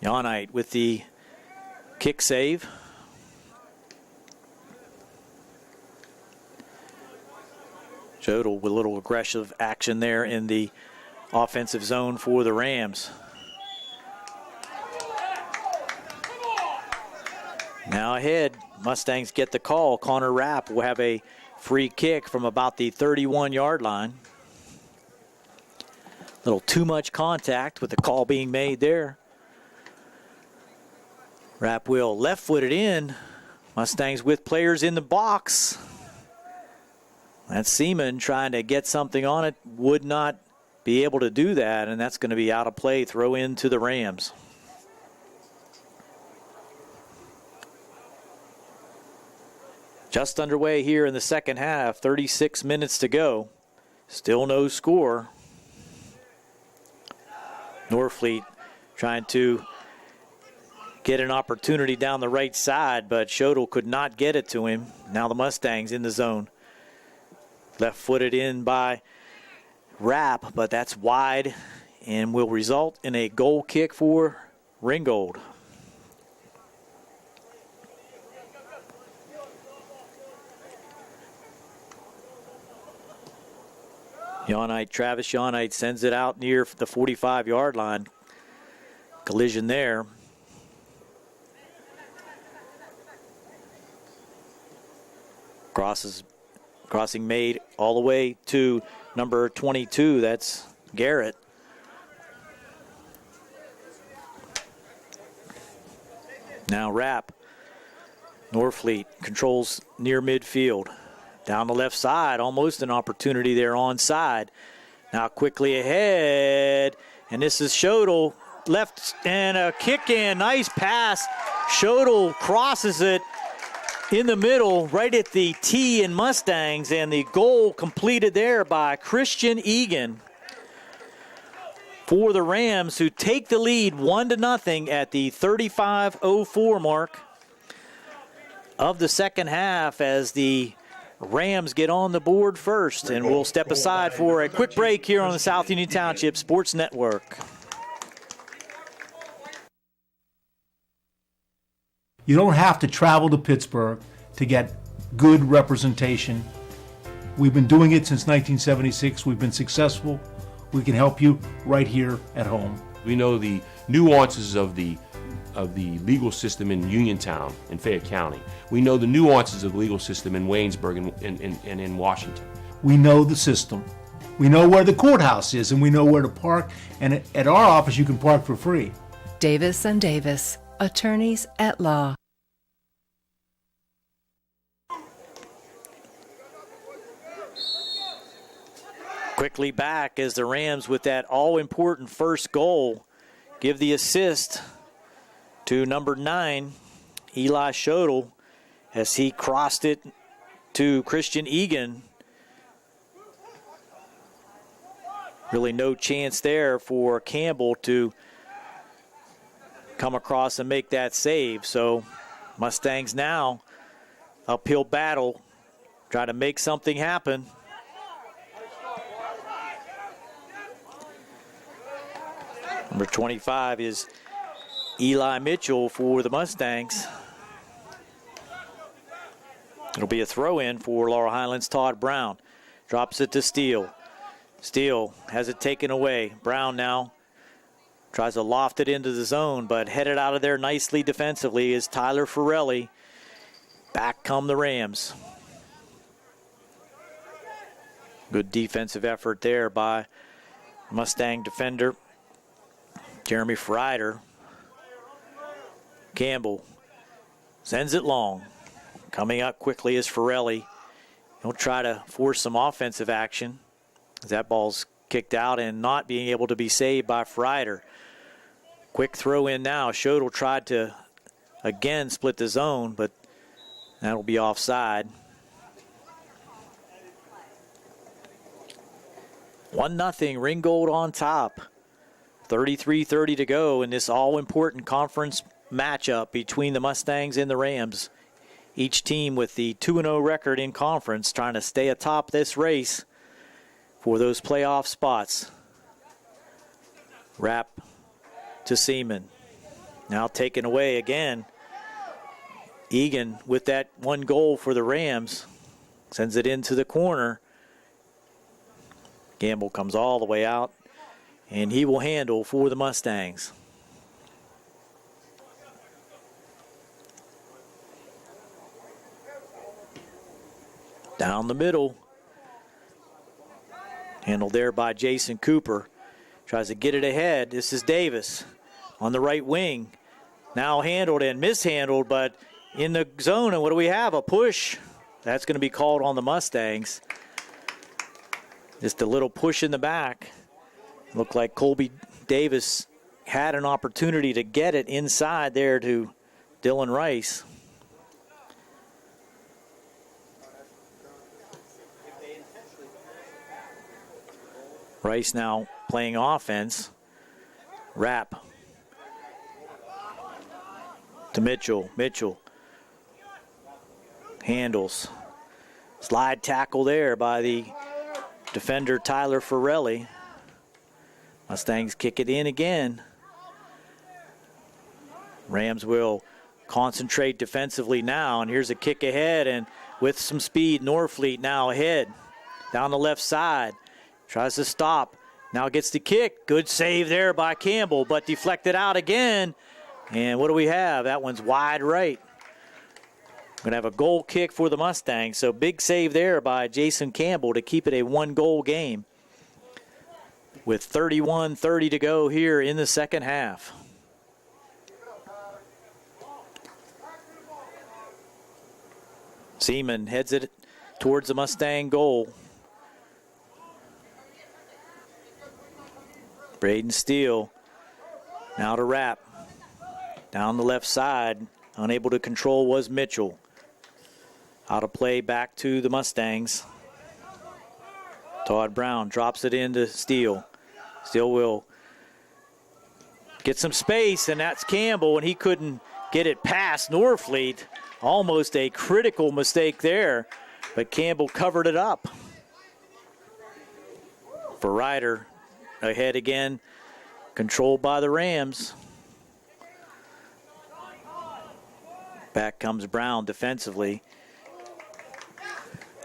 A: Yonite with the kick save. Jodel with a little aggressive action there in the offensive zone for the Rams. Now ahead, Mustangs get the call. Connor Rapp will have a free kick from about the 31-yard line. A little too much contact with the call being made there. Rapp will left-foot it in. Mustangs with players in the box. That's Seaman trying to get something on it. Would not be able to do that, and that's going to be out of play. Throw in to the Rams. Just underway here in the second half. 36 minutes to go. Still no score. Norfleet trying to get an opportunity down the right side, but Shodel could not get it to him. Now the Mustangs in the zone. Left-footed in by Rapp, but that's wide and will result in a goal kick for Ringgold. Travis Yonite sends it out near the 45-yard line. Collision there. Crosses Crossing made all the way to number 22. That's Garrett. Now Rapp. Norfleet controls near midfield. Down the left side, almost an opportunity there onside. Now quickly ahead, and this is Schodel. Left and a kick in, nice pass. Schodel crosses it in the middle, right at the T in Mustangs, and the goal completed there by Christian Egan for the Rams, who take the lead 1-0 at the 35:04 mark of the second half as the Rams get on the board first. And we'll step aside for a quick break here on the South Union Township Sports Network.
G: You don't have to travel to Pittsburgh to get good representation. We've been doing it since 1976. We've been successful. We can help you right here at home.
H: We know the nuances of the legal system in Uniontown in Fayette County. We know the nuances of the legal system in Waynesburg and in Washington.
G: We know the system. We know where the courthouse is, and we know where to park. And at our office, you can park for free.
I: Davis and Davis, attorneys at law.
A: Quickly back as the Rams, with that all-important first goal, give the assist to number 9, Eli Schodel, as he crossed it to Christian Egan. Really no chance there for Campbell to come across and make that save. So Mustangs now, uphill battle, try to make something happen. Number 25 is Eli Mitchell for the Mustangs. It'll be a throw-in for Laurel Highlands' Todd Brown. Drops it to Steele. Steele has it taken away. Brown now tries to loft it into the zone, but headed out of there nicely defensively is Tyler Forelli. Back come the Rams. Good defensive effort there by Mustang defender Jeremy Frieder. Campbell sends it long. Coming up quickly is Forelli. He'll try to force some offensive action as that ball's kicked out and not being able to be saved by Frieder. Quick throw in now. Schodel tried to again split the zone, but that'll be offside. 1-0, Ringgold on top. 33:30 to go in this all-important conference matchup between the Mustangs and the Rams. Each team with the 2-0 record in conference trying to stay atop this race for those playoff spots. Wrap to Seaman. Now taken away again. Egan with that one goal for the Rams. Sends it into the corner. Gamble comes all the way out, and he will handle for the Mustangs. Down the middle. Handled there by Jason Cooper. Tries to get it ahead. This is Davis on the right wing. Now handled and mishandled, but in the zone. And what do we have? A push. That's going to be called on the Mustangs. Just a little push in the back. Looked like Colby Davis had an opportunity to get it inside there to Dylan Rice. Rice now playing offense. Rapp to Mitchell. Mitchell handles. Slide tackle there by the defender Tyler Forelli. Mustangs kick it in again. Rams will concentrate defensively now, and here's a kick ahead, and with some speed, Norfleet now ahead. Down the left side. Tries to stop. Now gets the kick. Good save there by Campbell, but deflected out again. And what do we have? That one's wide right. Going to have a goal kick for the Mustangs. So big save there by Jason Campbell to keep it a 1-goal game with 31:30 to go here in the second half. Seaman heads it towards the Mustang goal. Braden Steele now to Rapp. Down the left side, unable to control was Mitchell. Out of play back to the Mustangs. Todd Brown drops it into Steele. Steele will get some space, and that's Campbell, and he couldn't get it past Norfleet. Almost a critical mistake there, but Campbell covered it up. For Ryder, ahead again, controlled by the Rams. Back comes Brown defensively.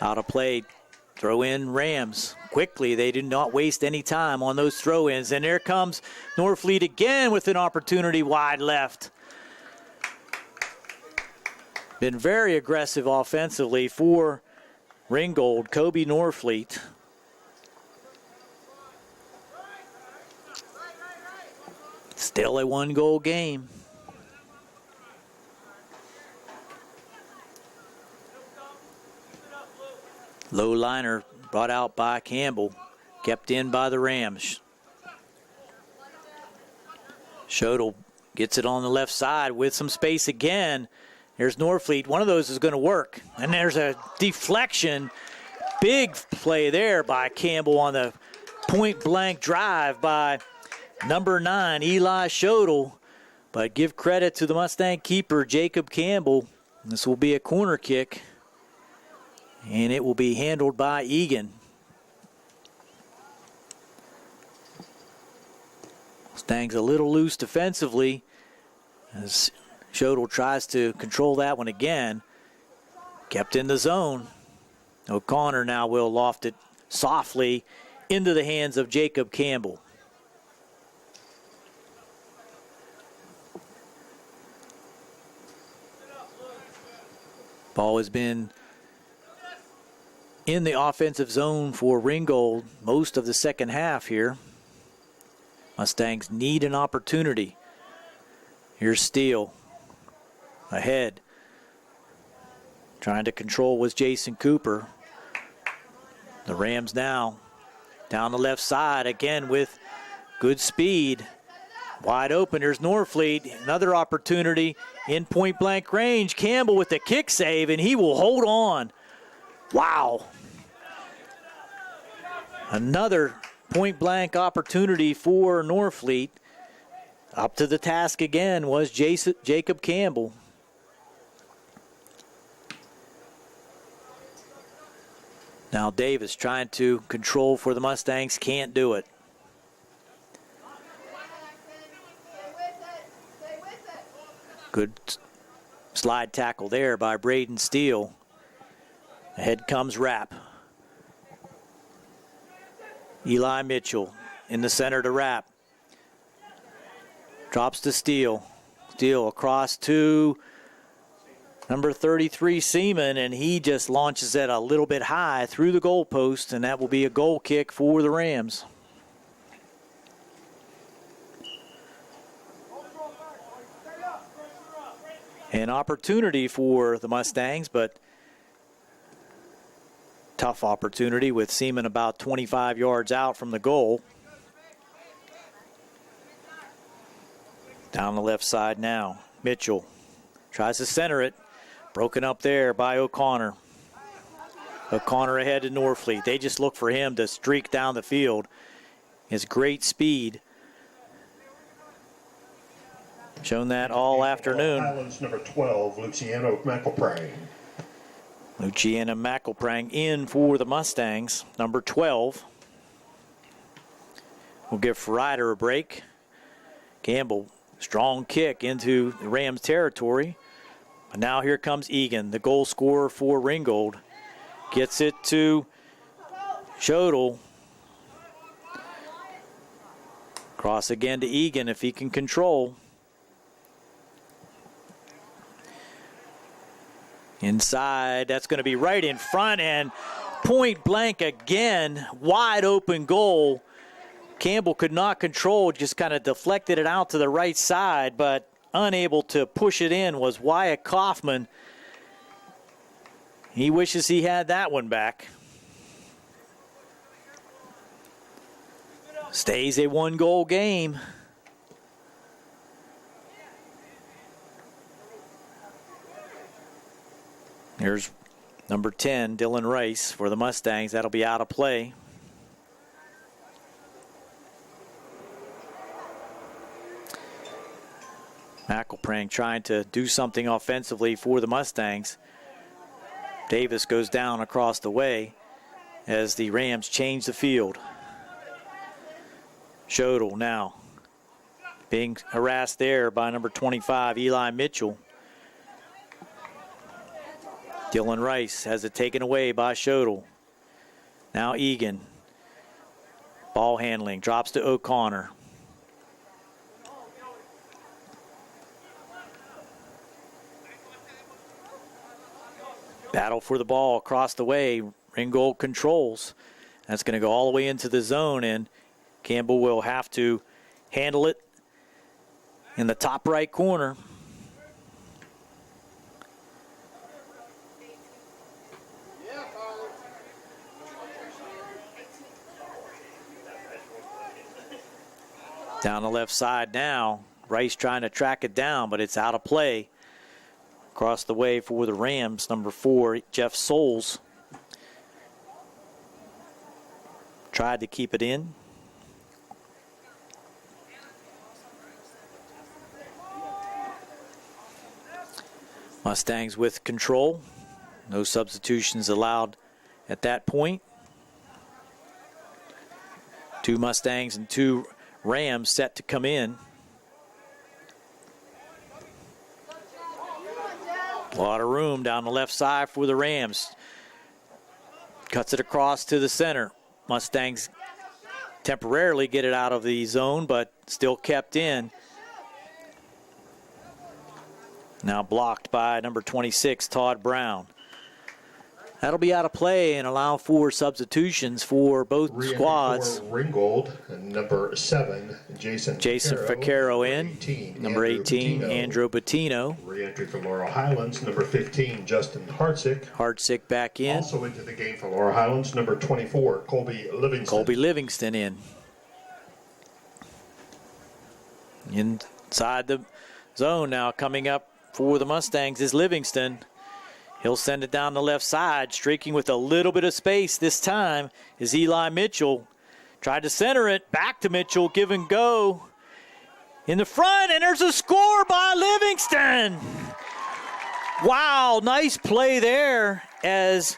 A: Out of play, throw in Rams. Quickly, they did not waste any time on those throw-ins. And there comes Norfleet again with an opportunity wide left. Been very aggressive offensively for Ringgold, Kobe Norfleet. Still a 1-goal game. Low liner brought out by Campbell, kept in by the Rams. Schodel gets it on the left side with some space again. There's Norfleet. One of those is going to work. And there's a deflection. Big play there by Campbell on the point-blank drive by number 9, Eli Schodel. But give credit to the Mustang keeper, Jacob Campbell. This will be a corner kick. And it will be handled by Egan. Mustangs a little loose defensively as Schodel tries to control that one again. Kept in the zone. O'Connor now will loft it softly into the hands of Jacob Campbell. Ball has been in the offensive zone for Ringgold most of the second half here. Mustangs need an opportunity. Here's Steele. Ahead. Trying to control was Jason Cooper. The Rams now down the left side again with good speed. Wide open. There's Norfleet. Another opportunity in point blank range. Campbell with the kick save, and he will hold on. Wow. Another point-blank opportunity for Norfleet. Up to the task again was Jacob Campbell. Now Davis trying to control for the Mustangs, can't do it. Good slide tackle there by Braden Steele. Ahead comes Rapp. Eli Mitchell in the center to Rapp. Drops to Steele. Steele across to number 33, Seaman, and he just launches it a little bit high through the goalpost, and that will be a goal kick for the Rams. An opportunity for the Mustangs, but tough opportunity with Seaman about 25 yards out from the goal. Down the left side now. Mitchell tries to center it. Broken up there by O'Connor. O'Connor ahead to Norfleet. They just look for him to streak down the field. His great speed. Shown that all afternoon.
C: Highlands number 12, Luciano McElprang.
A: Luciana McElprang in for the Mustangs, number 12. We'll give Ryder a break. Campbell, strong kick into the Rams territory. And now here comes Egan, the goal scorer for Ringgold. Gets it to Schodel. Cross again to Egan if he can control. Inside, that's going to be right in front, and point blank again, wide open goal. Campbell could not control, just kind of deflected it out to the right side, but unable to push it in was Wyatt Kaufman. He wishes he had that one back. Stays a one-goal game. Here's number 10, Dylan Rice for the Mustangs. That'll be out of play. McElprang trying to do something offensively for the Mustangs. Davis goes down across the way as the Rams change the field. Schodel now being harassed there by number 25, Eli Mitchell. Dylan Rice has it taken away by Schodel. Now Egan. Ball handling, drops to O'Connor. Battle for the ball across the way. Ringgold controls. That's going to go all the way into the zone, and Campbell will have to handle it in the top right corner. Down the left side now. Rice trying to track it down, but it's out of play. Across the way for the Rams, number 4, Jeff Souls. Tried to keep it in. Mustangs with control. No substitutions allowed at that point. 2 Mustangs and 2 Rams set to come in. A lot of room down the left side for the Rams. Cuts it across to the center. Mustangs temporarily get it out of the zone, but still kept in. Now blocked by number 26, Todd Brown. That'll be out of play and allow for substitutions for both squads.
C: Ringgold, and number 7, Jason
A: Vaccaro in. Number 18, Andrew Bettino.
C: Re-entry for Laurel Highlands, number 15, Justin Hartsick.
A: Hartsick back in.
C: Also into the game for Laurel Highlands, number 24, Colby Livingston.
A: Colby Livingston in. Inside the zone now, coming up for the Mustangs is Livingston. He'll send it down the left side, streaking with a little bit of space this time is Eli Mitchell. Tried to center it, back to Mitchell, give and go. In the front, and there's a score by Livingston. Wow, nice play there as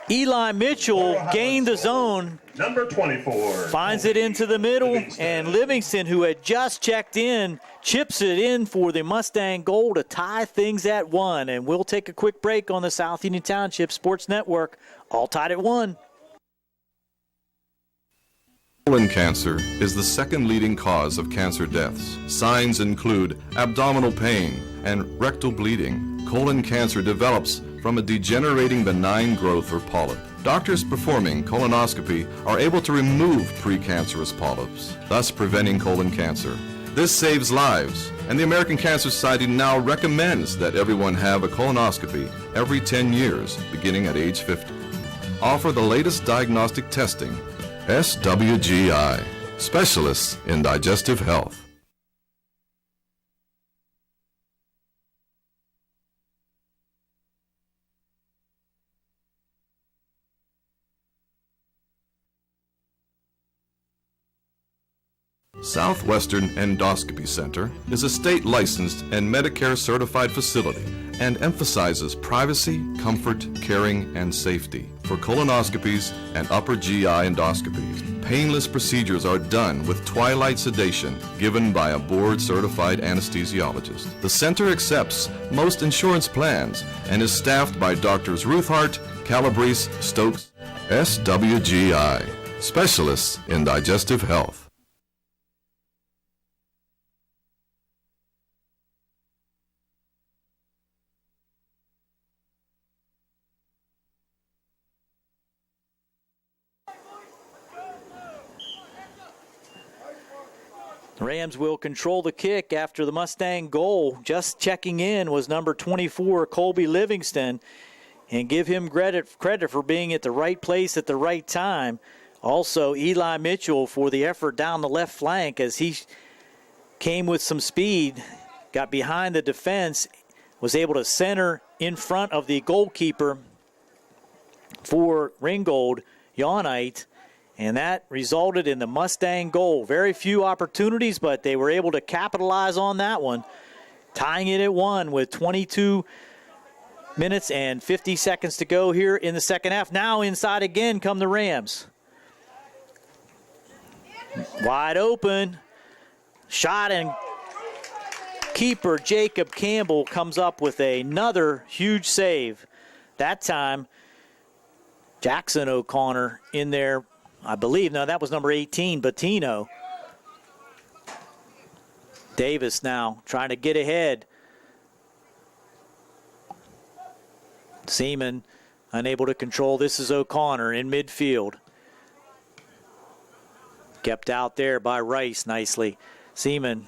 A: Eli Mitchell gained the zone.
C: Number 24.
A: Finds it into the middle, and Livingston, who had just checked in, chips it in for the Mustang goal to tie things at 1. And we'll take a quick break on the South Union Township Sports Network. All tied at 1.
B: Colon cancer is the second leading cause of cancer deaths. Signs include abdominal pain and rectal bleeding. Colon cancer develops from a degenerating benign growth or polyp. Doctors performing colonoscopy are able to remove precancerous polyps, thus preventing colon cancer. This saves lives, and the American Cancer Society now recommends that everyone have a colonoscopy every 10 years, beginning at age 50. Offer the latest diagnostic testing. SWGI, specialists in digestive health. Southwestern Endoscopy Center is a state-licensed and Medicare-certified facility and emphasizes privacy, comfort, caring, and safety. For colonoscopies and upper GI endoscopies, painless procedures are done with twilight sedation given by a board-certified anesthesiologist. The center accepts most insurance plans and is staffed by Doctors Ruthhart, Calabrese, Stokes, SWGI, specialists in digestive health.
A: The Rams will control the kick after the Mustang goal. Just checking in was number 24, Colby Livingston, and give him credit for being at the right place at the right time. Also, Eli Mitchell for the effort down the left flank as he came with some speed, got behind the defense, was able to center in front of the goalkeeper for Ringgold, Yawnite, and that resulted in the Mustang goal. Very few opportunities, but they were able to capitalize on that one, tying it at 1 with 22 minutes and 50 seconds to go here in the second half. Now inside again come the Rams. Wide open. Shot, and keeper Jacob Campbell comes up with another huge save. That time, Jackson O'Connor in there, I believe. No, that was number 18, Bettino. Davis now trying to get ahead. Seaman unable to control. This is O'Connor in midfield. Kept out there by Rice nicely. Seaman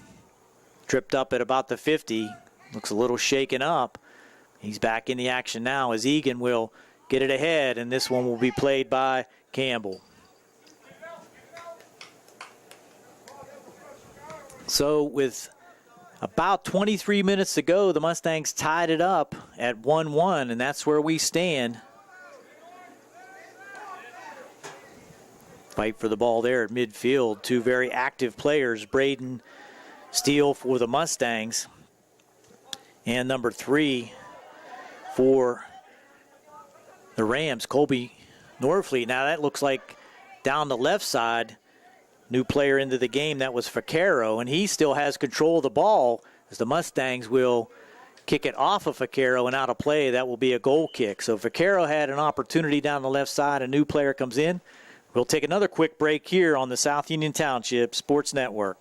A: tripped up at about the 50. Looks a little shaken up. He's back in the action now as Egan will get it ahead, and this one will be played by Campbell. So with about 23 minutes to go, the Mustangs tied it up at 1-1, and that's where we stand. Fight for the ball there at midfield. Two very active players, Braden Steele for the Mustangs and number 3 for the Rams, Colby Norfleet. Now that looks like down the left side, new player into the game, that was Vaquero, and he still has control of the ball as the Mustangs will kick it off of Vaquero and out of play. That will be a goal kick. So Vaquero had an opportunity down the left side. A new player comes in. We'll take another quick break here on the South Union Township Sports Network.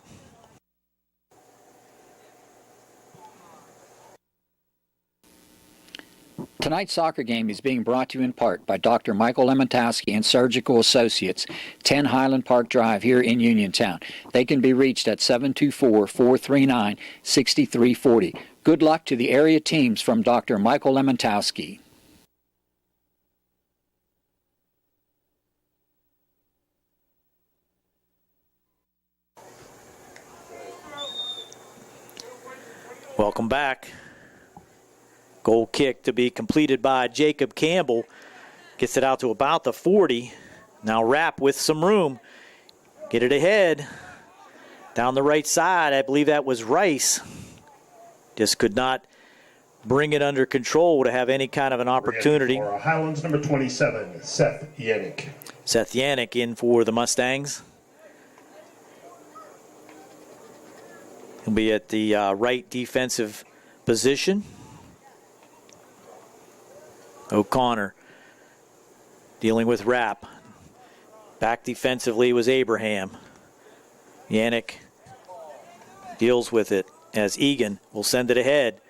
F: Tonight's soccer game is being brought to you in part by Dr. Michael Lemontowski and Surgical Associates, 10 Highland Park Drive here in Uniontown. They can be reached at 724-439-6340. Good luck to the area teams from Dr. Michael Lemontowski.
A: Welcome back. Goal kick to be completed by Jacob Campbell. Gets it out to about the 40. Now Rapp with some room. Get it ahead. Down the right side, I believe that was Rice. Just could not bring it under control to have any kind of an opportunity.
C: Laurel Highlands, number 27, Seth Yannick.
A: Seth Yannick in for the Mustangs. He'll be at the right defensive position. O'Connor dealing with Rapp. Back defensively was Abraham. Yannick deals with it as Egan will send it ahead.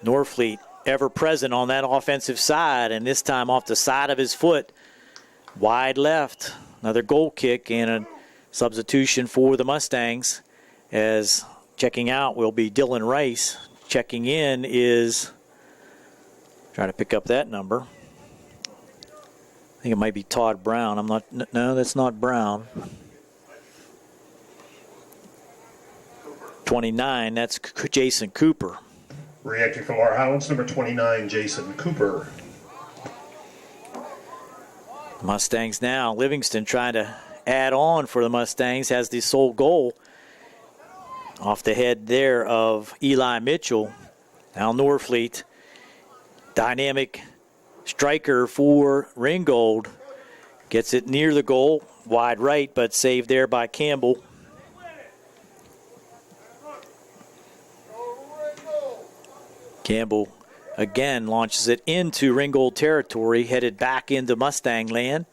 A: Norfleet ever present on that offensive side, and this time off the side of his foot. Wide left. Another goal kick and a substitution for the Mustangs, as checking out will be Dylan Rice. Checking in is, trying to pick up that number, I think it might be Todd Brown. No, that's not Brown. 29, that's Jason Cooper.
C: Reacting for Laurel Highlands, number 29, Jason Cooper.
A: Mustangs now. Livingston trying to add on for the Mustangs, has the sole goal off the head there of Eli Mitchell. Now Norfleet, dynamic striker for Ringgold, gets it near the goal, wide right, but saved there by Campbell. Campbell again launches it into Ringgold territory, headed back into Mustang land,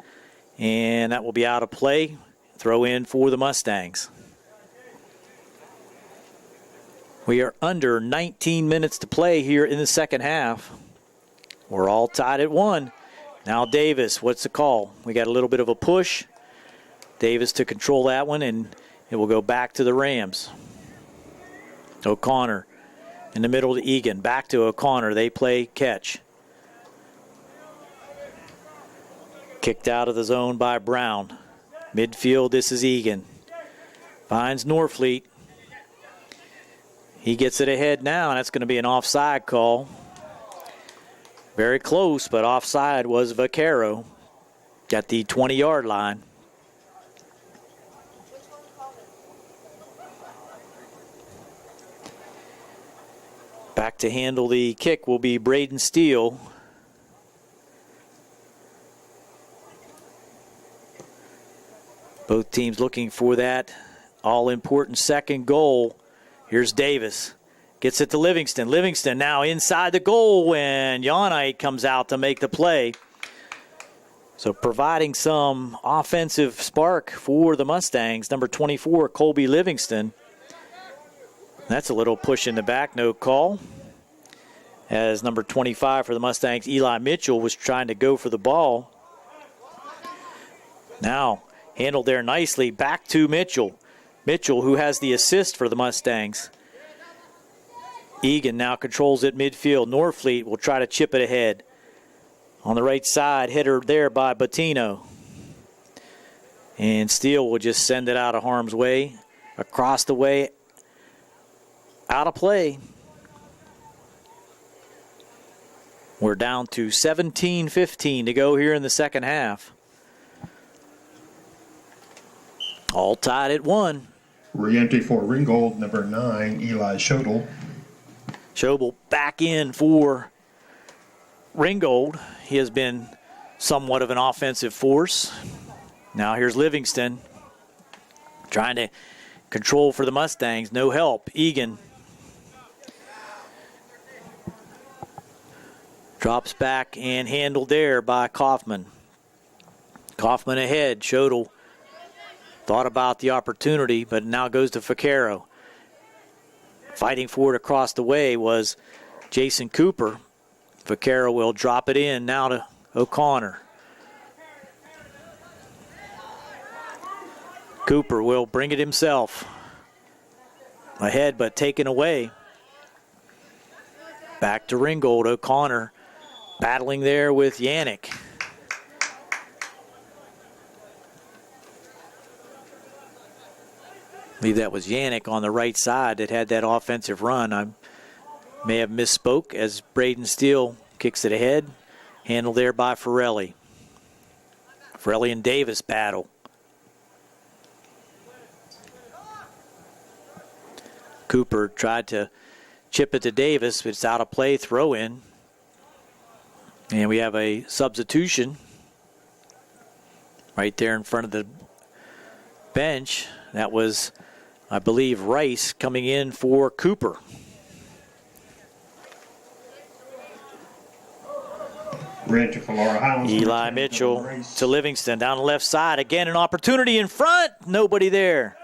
A: and that will be out of play. Throw in for the Mustangs. We are under 19 minutes to play here in the second half. We're all tied at 1. Now Davis, what's the call? We got a little bit of a push. Davis to control that one, and It will go back to the Rams. O'Connor in the middle to Egan. Back to O'Connor. They play catch. Kicked out of the zone by Brown. Midfield, this is Egan. Finds Norfleet. He gets it ahead now, and that's going to be an offside call. Very close, but offside was Vaquero at the 20-yard line. Back to handle the kick will be Braden Steele. Both teams looking for that all-important second goal. Here's Davis. Gets it to Livingston. Livingston now inside the goal when Yonite comes out to make the play. So providing some offensive spark for the Mustangs. Number 24, Colby Livingston. That's a little push in the back, no call. As number 25 for the Mustangs, Eli Mitchell, was trying to go for the ball. Now handled there nicely, back to Mitchell. Mitchell, who has the assist for the Mustangs. Egan now controls it midfield. Norfleet will try to chip it ahead. On the right side, header there by Bettino. And Steele will just send it out of harm's way, across the way, out of play. We're down to 17-15 to go here in the second half. All tied at 1.
C: Re-entry for Ringgold, number 9, Eli Shodel.
A: Schobel back in for Ringgold. He has been somewhat of an offensive force. Now here's Livingston trying to control for the Mustangs. No help. Egan drops back and handled there by Kaufman. Kaufman ahead. Shodel thought about the opportunity, but now goes to Vaquero. Fighting for it across the way was Jason Cooper. Vaquero will drop it in now to O'Connor. Cooper will bring it himself. Ahead, but taken away. Back to Ringgold. O'Connor battling there with Yannick. I believe that was Yannick on the right side that had that offensive run. I may have misspoke as Braden Steele kicks it ahead. Handled there by Forelli. Forelli and Davis battle. Cooper tried to chip it to Davis, but it's out of play, throw in. And we have a substitution right there in front of the bench. That was, I believe, Rice coming in for Cooper.
C: Re-entry for Laurel Highlands.
A: Eli Mitchell to Livingston down the left side. Again, an opportunity in front. Nobody there.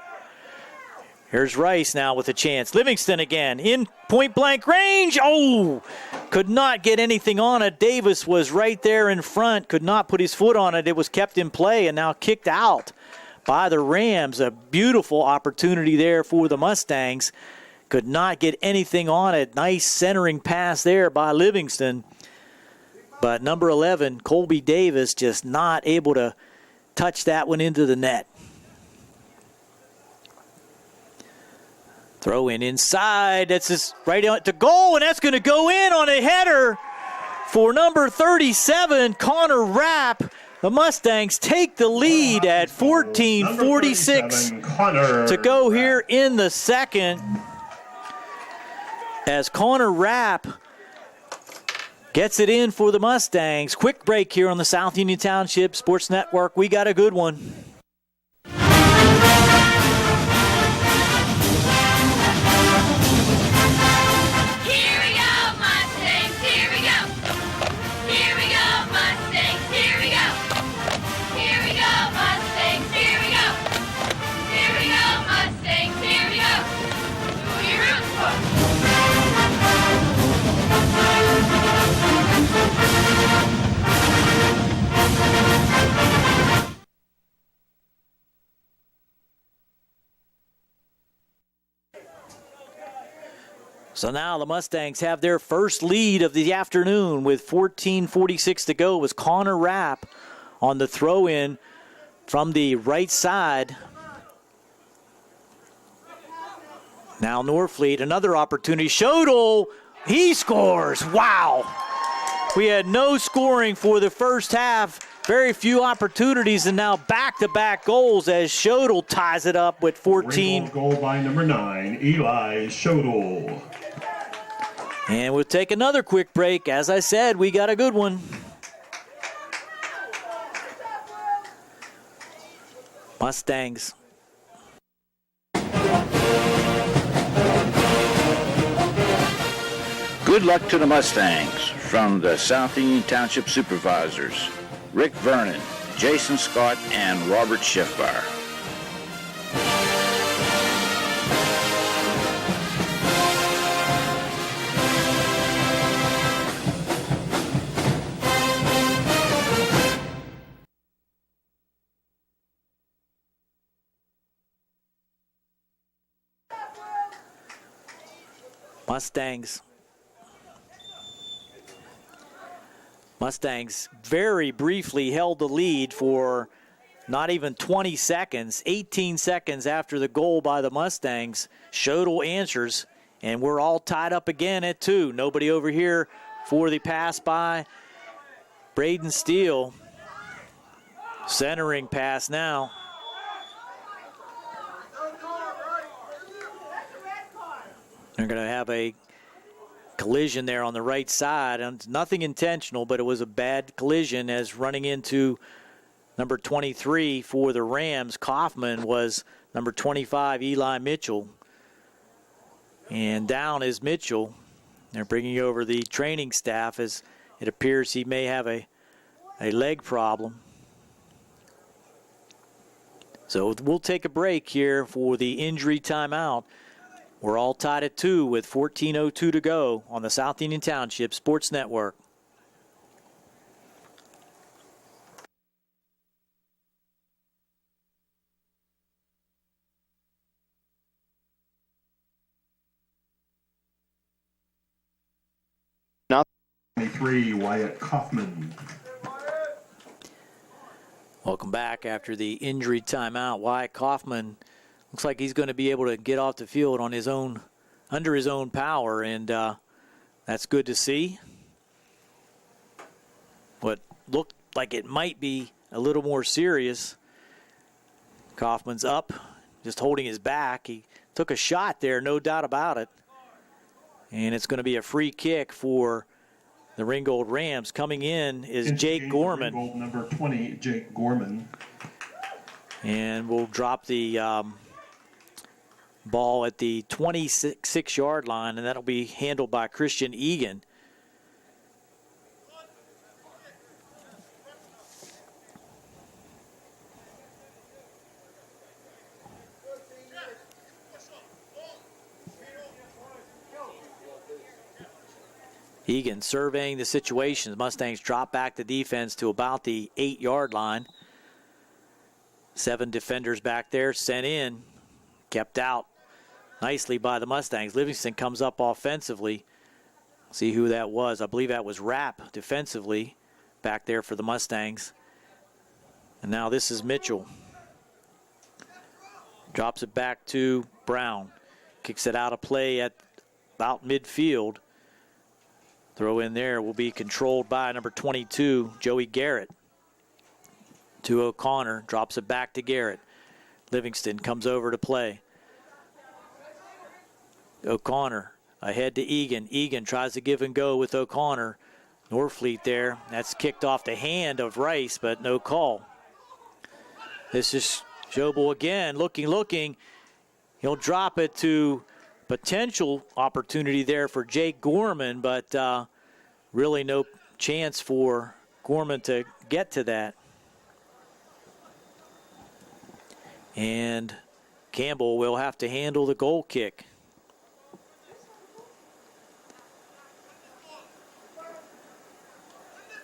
A: Here's Rice now with a chance. Livingston again in point-blank range. Oh, could not get anything on it. Davis was right there in front, could not put his foot on it. It was kept in play and now kicked out by the Rams. A beautiful opportunity there for the Mustangs. Could not get anything on it. Nice centering pass there by Livingston. But number 11, Colby Davis, just not able to touch that one into the net. Throw in inside. That's just right on to goal, and that's going to go in on a header for number 37, Connor Rapp. The Mustangs take the lead at 14:46 to go here in the second. As Connor Rapp gets it in for the Mustangs. Quick break here on the South Union Township Sports Network. We got a good one. So now the Mustangs have their first lead of the afternoon with 14:46 to go. It was Connor Rapp on the throw-in from the right side. Now Norfleet, another opportunity. Shodel, he scores. Wow. We had no scoring for the first half. Very few opportunities, and now back-to-back goals as Shodel ties it up with 14.
C: Ringgold goal by number 9, Eli Shodel.
A: And we'll take another quick break. As I said, we got a good one. Mustangs.
J: Good luck to the Mustangs from the South Union Township Supervisors, Rick Vernon, Jason Scott, and Robert Schiffbar.
A: Mustangs very briefly held the lead for not even 20 seconds. 18 seconds after the goal by the Mustangs, Shodel answers, and we're all tied up again at 2. Nobody over here for the pass by Braden Steele. Centering pass now. They're going to have a collision there on the right side, and nothing intentional, but it was a bad collision as running into number 23 for the Rams. Kaufman was number 25, Eli Mitchell. And down is Mitchell. They're bringing over the training staff as it appears he may have a leg problem. So we'll take a break here for the injury timeout. We're all tied at 2 with 14:02 to go on the South Union Township Sports Network.
C: Now 23, Wyatt Kaufman.
A: Welcome back after the injury timeout. Wyatt Kaufman looks like he's going to be able to get off the field on his own, under his own power, and that's good to see. What looked like it might be a little more serious. Kaufman's up, just holding his back. He took a shot there, no doubt about it. And it's going to be a free kick for the Ringgold Rams. Coming in is Jake Gorman.
C: Ringgold number 20, Jake Gorman.
A: And we'll drop the ball at the 26-yard line, and that'll be handled by Christian Egan. Egan surveying the situation. The Mustangs drop back the defense to about the 8-yard line. 7 defenders back there sent in, kept out nicely by the Mustangs. Livingston comes up offensively. See who that was. I believe that was Rapp defensively back there for the Mustangs. And now this is Mitchell. Drops it back to Brown. Kicks it out of play at about midfield. Throw in there will be controlled by number 22, Joey Garrett. To O'Connor, drops it back to Garrett. Livingston comes over to play. O'Connor ahead to Egan. Egan tries to give and go with O'Connor. Norfleet there. That's kicked off the hand of Rice, but no call. This is Schobel again, looking. He'll drop it to potential opportunity there for Jake Gorman, but really no chance for Gorman to get to that. And Campbell will have to handle the goal kick.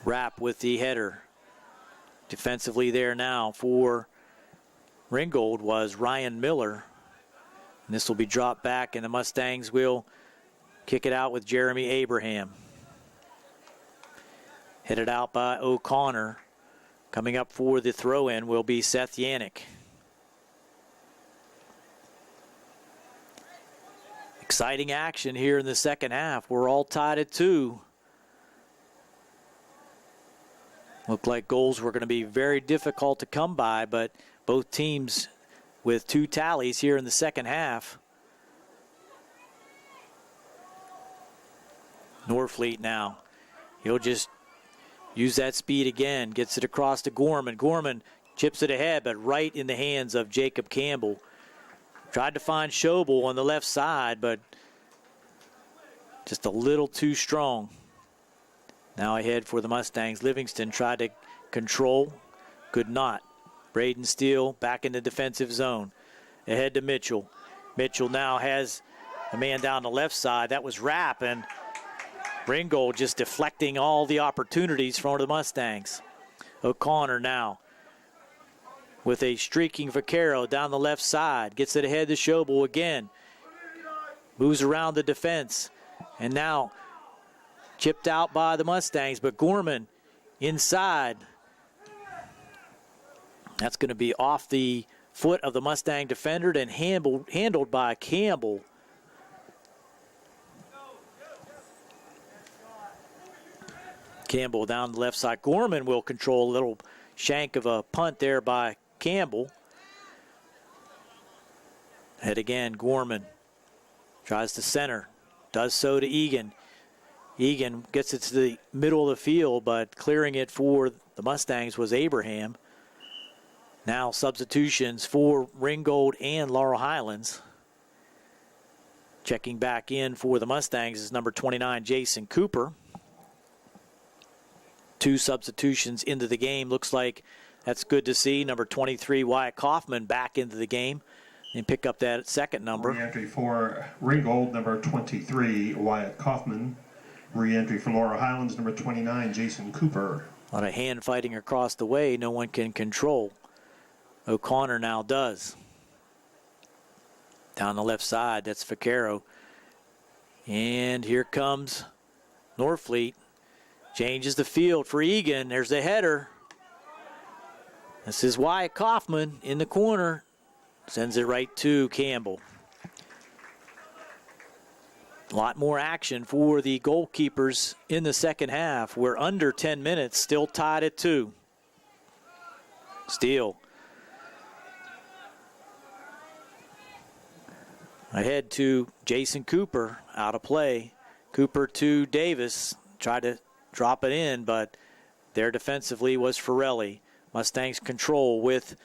A: Rapp with the header. Defensively there now for Ringgold was Ryan Miller. And this will be dropped back, and the Mustangs will Kick it out with Jeremy Abraham. Headed out by O'Connor. Coming up for the throw-in will be Seth Yannick. Exciting action here in the second half. We're all tied at 2. Looked like goals were going to be very difficult to come by, but both teams with 2 tallies here in the second half. Norfleet now. He'll just use that speed again. Gets it across to Gorman. Gorman chips it ahead, but right in the hands of Jacob Campbell. Tried to find Schobel on the left side, but just a little too strong. Now ahead for the Mustangs. Livingston tried to control. Could not. Braden Steele back in the defensive zone. Ahead to Mitchell. Mitchell now has a man down the left side. That was Rapp, and Ringgold just deflecting all the opportunities from the Mustangs. O'Connor now with a streaking Vaquero down the left side. Gets it ahead to Schobel again. Moves around the defense. And now chipped out by the Mustangs, but Gorman inside. That's going to be off the foot of the Mustang defender and handled by Campbell. Campbell down the left side. Gorman will control a little shank of a punt there by Campbell. Head again, Gorman tries to center. Does so to Egan. Egan gets it to the middle of the field, but clearing it for the Mustangs was Abraham. Now substitutions for Ringgold and Laurel Highlands. Checking back in for the Mustangs is number 29, Jason Cooper. 2 substitutions into the game. Looks like that's good to see. Number 23, Wyatt Kaufman, back into the game and pick up that second number.
C: Re-entry for Ringgold, number 23, Wyatt Kaufman. Re-entry for Laurel Highlands, number 29, Jason Cooper.
A: A lot of hand fighting across the way. No one can control. O'Connor now does. Down the left side, that's Vaquero. And here comes Norfleet. Changes the field for Egan. There's the header. This is Wyatt Kaufman in the corner. Sends it right to Campbell. A lot more action for the goalkeepers in the second half. We're under 10 minutes, still tied at 2. Steele. Ahead to Jason Cooper, out of play. Cooper to Davis. Tried to drop it in, but there defensively was Forelli. Mustangs control with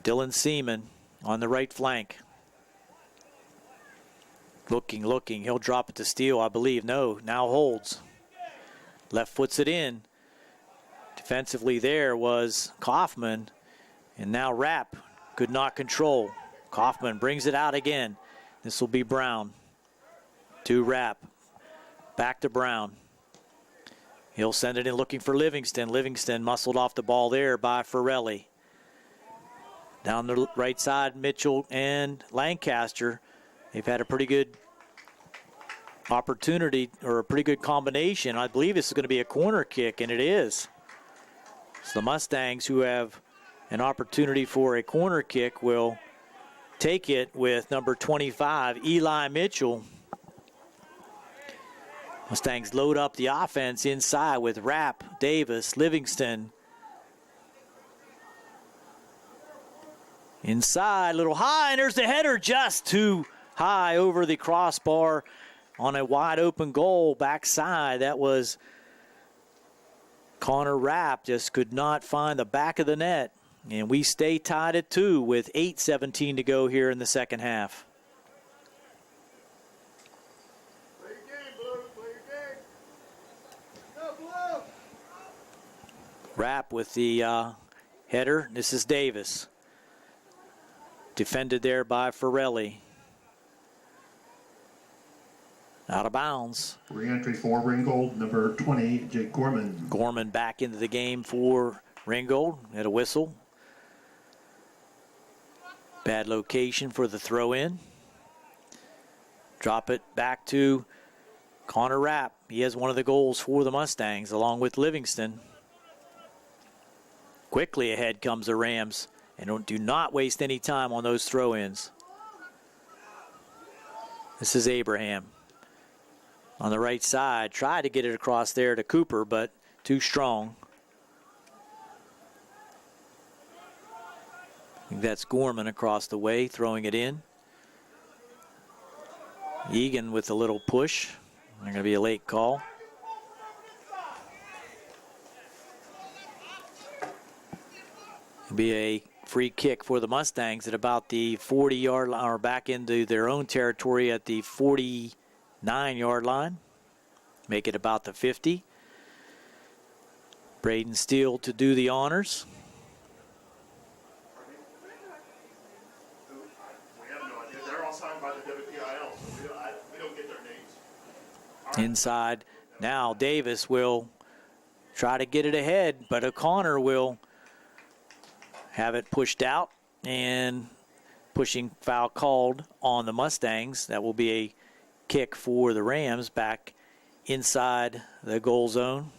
A: Dylan Seaman on the right flank. Looking. He'll drop it to Steele, I believe. No, now holds. Left foots it in. Defensively there was Kaufman, and now Rapp could not control. Kaufman brings it out again. This will be Brown. To Rapp. Back to Brown. He'll send it in looking for Livingston. Livingston muscled off the ball there by Forelli. Down the right side, Mitchell and Lancaster. They've had a pretty good opportunity or a pretty good combination. I believe this is going to be a corner kick, and it is. So the Mustangs, who have an opportunity for a corner kick, will take it with number 25, Eli Mitchell. Mustangs load up the offense inside with Rapp, Davis, Livingston. Inside, a little high, and there's the header just too high over the crossbar on a wide open goal backside. That was Connor Rapp, just could not find the back of the net. And we stay tied at 2 with 8:17 to go here in the second half. Rapp with the header. This is Davis. Defended there by Forelli. Out of bounds.
C: Re-entry for Ringgold, number 20, Jake Gorman.
A: Gorman back into the game for Ringgold. Had a whistle. Bad location for the throw-in. Drop it back to Connor Rapp. He has one of the goals for the Mustangs along with Livingston. Quickly ahead comes the Rams, and do not waste any time on those throw-ins. This is Abraham on the right side. Tried to get it across there to Cooper, but too strong. I think that's Gorman across the way, throwing it in. Egan with a little push. There's going to be a late call. It'll be a free kick for the Mustangs at about the 40-yard line, or back into their own territory at the 49-yard line. Make it about the 50. Braden Steele to do the honors.
C: We have no idea. They're all signed by the WPIAL, so we don't get their names.
A: Inside. Now Davis will try to get it ahead, but O'Connor will have it pushed out, and pushing foul called on the Mustangs. That will be a kick for the Rams back inside the goal zone.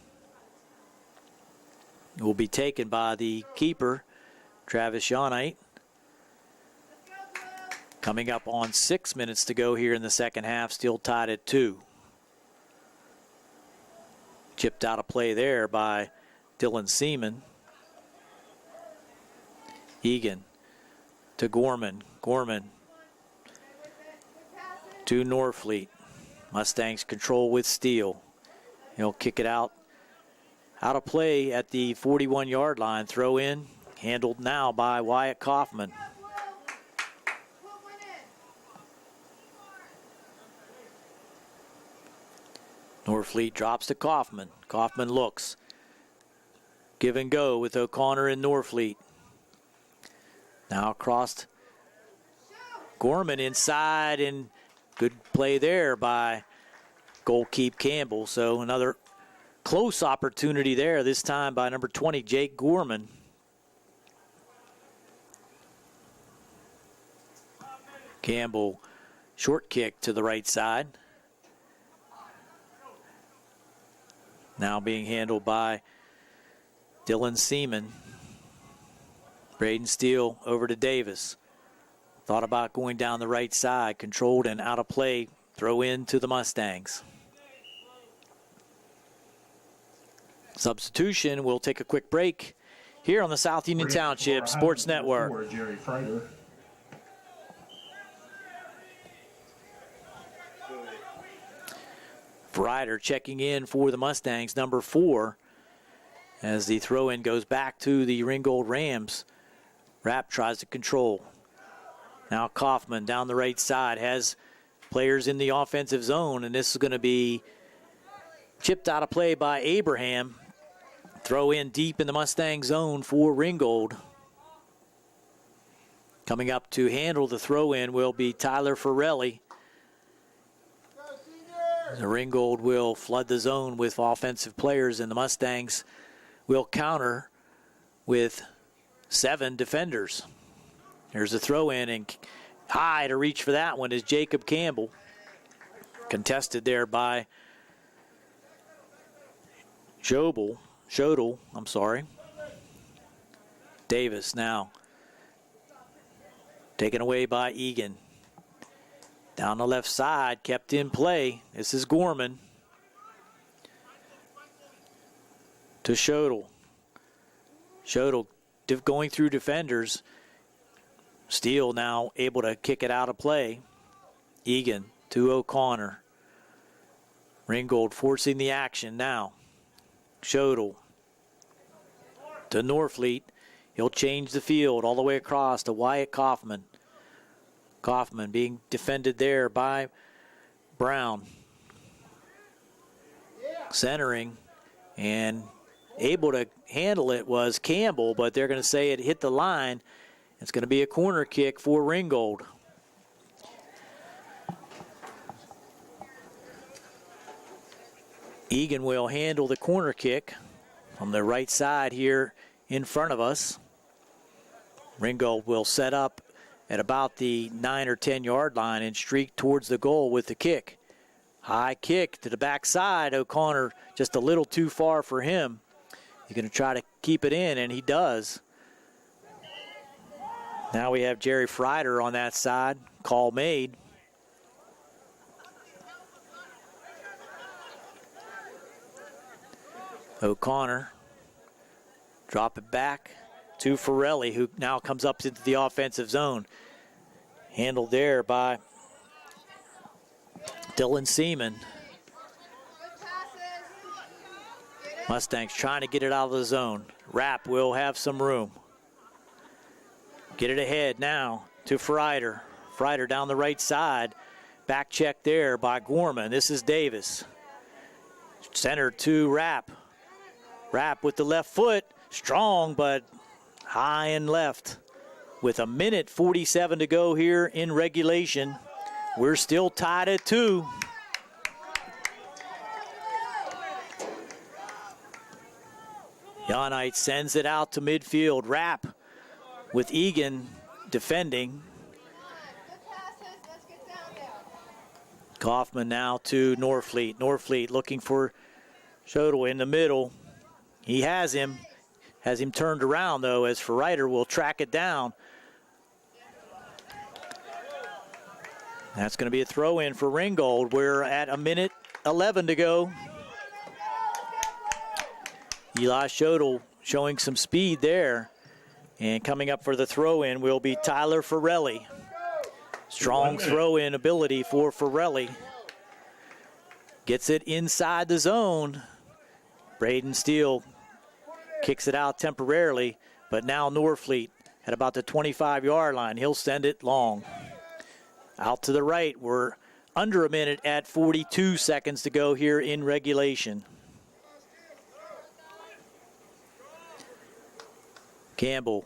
A: It will be taken by the keeper, Travis Yawnite. Coming up on 6 minutes to go here in the second half, still tied at 2. Chipped out of play there by Dylan Seaman. Egan to Gorman. Gorman to Norfleet. Mustangs control with Steele. He'll kick it out of play at the 41-yard line. Throw in, handled now by Wyatt Kaufman. Norfleet drops to Kaufman. Kaufman looks. Give and go with O'Connor and Norfleet. Now across Gorman inside, and good play there by goalkeeper Campbell. So another close opportunity there, this time by number 20, Jake Gorman. Campbell, short kick to the right side. Now being handled by Dylan Seaman. Braden Steele over to Davis. Thought about going down the right side. Controlled and out of play. Throw in to the Mustangs. Substitution. We'll take a quick break here on the South Union Township Sports Network.
C: Jerry Freider.
A: Freider checking in for the Mustangs, number 4, as the throw-in goes back to the Ringgold Rams. Rapp tries to control. Now Kaufman down the right side has players in the offensive zone, and this is going to be chipped out of play by Abraham. Throw in deep in the Mustang zone for Ringgold. Coming up to handle the throw-in will be Tyler Forelli. The Ringgold will flood the zone with offensive players, and the Mustangs will counter with 7 defenders. There's a throw-in, and high to reach for that one is Jacob Campbell. Contested there by Shodel. Davis now. Taken away by Egan. Down the left side, kept in play. This is Gorman. To Shodel. Shodel going through defenders. Steele now able to kick it out of play. Egan to O'Connor. Ringgold forcing the action now. Shodel to Norfleet. He'll change the field all the way across to Wyatt Kaufman. Kaufman being defended there by Brown. Centering and able to handle it was Campbell, but they're going to say it hit the line. It's going to be a corner kick for Ringgold. Egan will handle the corner kick from the right side here in front of us. Ringgold will set up at about the 9 or 10 yard line and streak towards the goal with the kick. High kick to the backside. O'Connor just a little too far for him. He's going to try to keep it in, and he does. Now we have Jerry Freider on that side. Call made. O'Connor. Drop it back to Forelli, who now comes up into the offensive zone. Handled there by Dylan Seaman. Mustangs trying to get it out of the zone. Rapp will have some room. Get it ahead now to Freider. Freider down the right side. Back check there by Gorman. This is Davis. Center to Rapp. Rapp with the left foot. Strong, but high and left. With 1:47 to go here in regulation. We're still tied at 2. Yonite sends it out to midfield. Rapp with Egan defending. Kaufman now to Norfleet. Norfleet looking for Shodel in the middle. He has him turned around though, as Freider will track it down. That's going to be a throw in for Ringgold. We're at 1:11 to go. Eli Shodel showing some speed there. And coming up for the throw-in will be Tyler Forelli. Strong throw-in ability for Forelli. Gets it inside the zone. Braden Steele kicks it out temporarily, but now Norfleet at about the 25-yard line. He'll send it long. Out to the right. We're under a minute at 42 seconds to go here in regulation. Campbell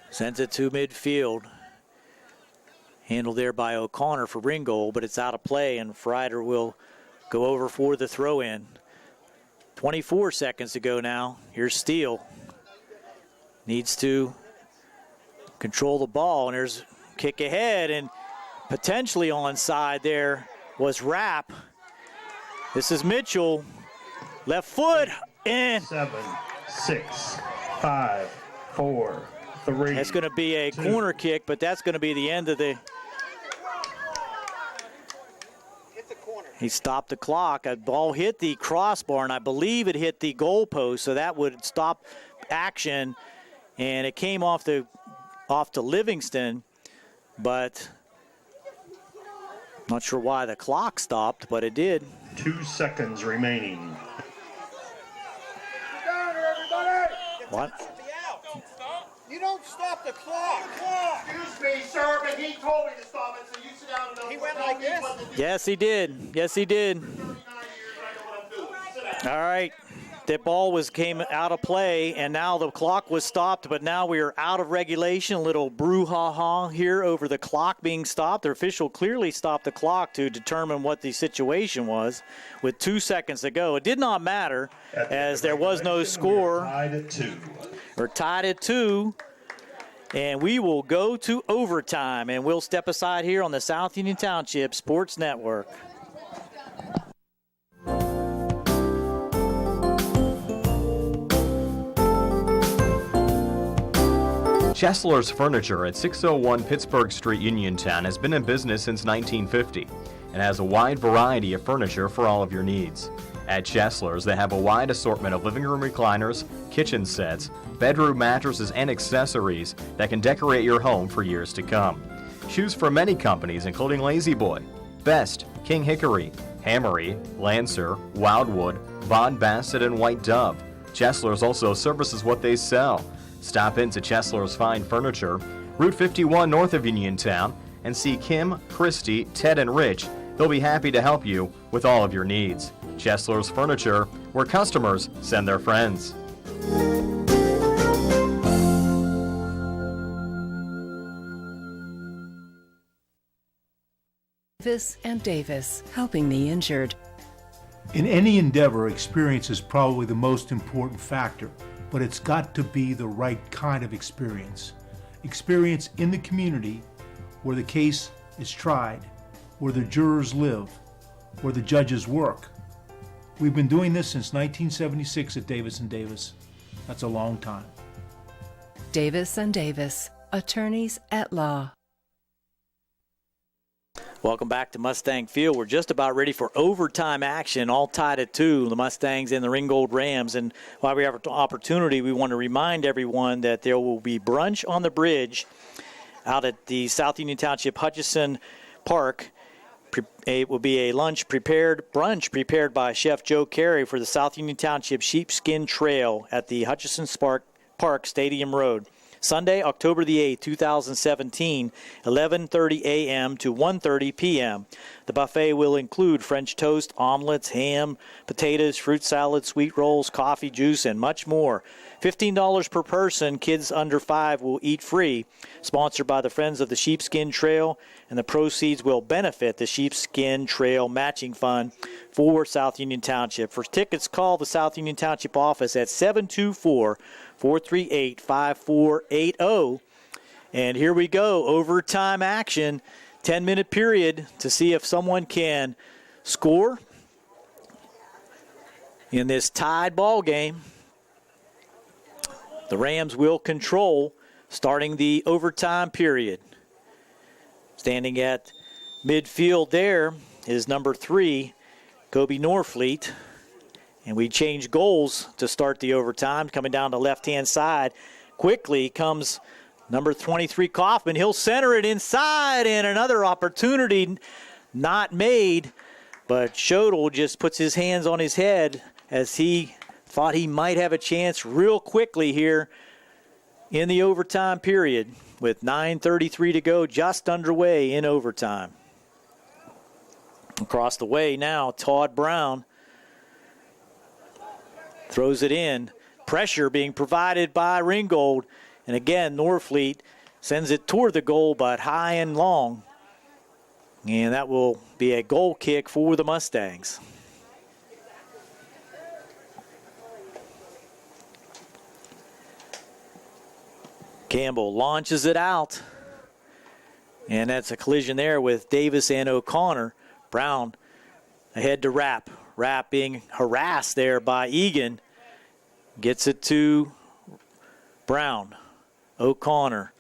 A: sends it to midfield. Handled there by O'Connor for Ringgold, but it's out of play, and Freider will go over for the throw-in. 24 seconds to go now. Here's Steele. Needs to control the ball, and there's kick ahead, and potentially onside there was Rapp. This is Mitchell. Left foot, and
C: 7, 6, 5, 4, 3.
A: That's going to be a
C: 2.
A: corner kick, but that's going to be the end of the. He stopped the clock. A ball hit the crossbar, and I believe it hit the goalpost, so that would stop action. And it came off to Livingston, but not sure why the clock stopped, but it did.
C: 2 seconds remaining.
A: What?
K: You don't stop the clock.
L: Excuse me, sir, but he told me to stop it, so you sit down and don't.
K: He went like this?
A: Yes, he did. Yes, he did. All right. That ball came out of play, and now the clock was stopped, but now we are out of regulation. A little brouhaha here over the clock being stopped. The official clearly stopped the clock to determine what the situation was with 2 seconds to go. It did not matter, as there was no score.
C: Tied at 2.
A: We're tied at 2, and we will go to overtime, and we'll step aside here on the South Union Township Sports Network.
E: Chesler's Furniture at 601 Pittsburgh Street, Uniontown has been in business since 1950 and has a wide variety of furniture for all of your needs. At Chesler's, they have a wide assortment of living room recliners, kitchen sets, bedroom mattresses, and accessories that can decorate your home for years to come. Choose from many companies including Lazy Boy, Best, King Hickory, Hammery, Lancer, Wildwood, Von Bassett, and White Dove. Chesler's also services what they sell. Stop into Chesler's Fine Furniture, Route 51 north of Uniontown, and see Kim, Christy, Ted, and Rich. They'll be happy to help you with all of your needs. Chesler's Furniture, where customers send their friends.
I: Davis and Davis, helping the injured.
G: In any endeavor, experience is probably the most important factor, but it's got to be the right kind of experience. experience in the community where the case is tried, where the jurors live, where the judges work. We've been doing this since 1976 at Davis & Davis. That's a long time.
I: Davis & Davis, attorneys at law.
A: Welcome back to Mustang Field. We're just about ready for overtime action, all tied at 2, the Mustangs and the Ringgold Rams. And while we have an opportunity, we want to remind everyone that there will be brunch on the bridge out at the South Union Township Hutchison Park. It will be a brunch prepared by Chef Joe Carey for the South Union Township Sheepskin Trail at the Hutchison Park Stadium Road. Sunday, October the 8th, 2017, 11:30 a.m. to 1:30 p.m. The buffet will include French toast, omelets, ham, potatoes, fruit salad, sweet rolls, coffee, juice, and much more. $15 per person. Kids under 5 will eat free. Sponsored by the Friends of the Sheepskin Trail, and the proceeds will benefit the Sheepskin Trail Matching Fund for South Union Township. For tickets, call the South Union Township office at 724-438-5480. And here we go, overtime action, 10-minute period to see if someone can score in this tied ball game. The Rams will control starting the overtime period. Standing at midfield there is number 3, Kobe Norfleet. And we change goals to start the overtime. Coming down the left-hand side quickly comes number 23, Kaufman. He'll center it inside, and another opportunity not made. But Schodel just puts his hands on his head as he thought he might have a chance real quickly here in the overtime period with 9:33 to go, just underway in overtime. Across the way now, Todd Brown throws it in. Pressure being provided by Ringgold. And again, Norfleet sends it toward the goal, but high and long. And that will be a goal kick for the Mustangs. Campbell launches it out. And that's a collision there with Davis and O'Connor. Brown ahead to Rapp. Rapp being harassed there by Egan. Gets it to Brown. O'Connor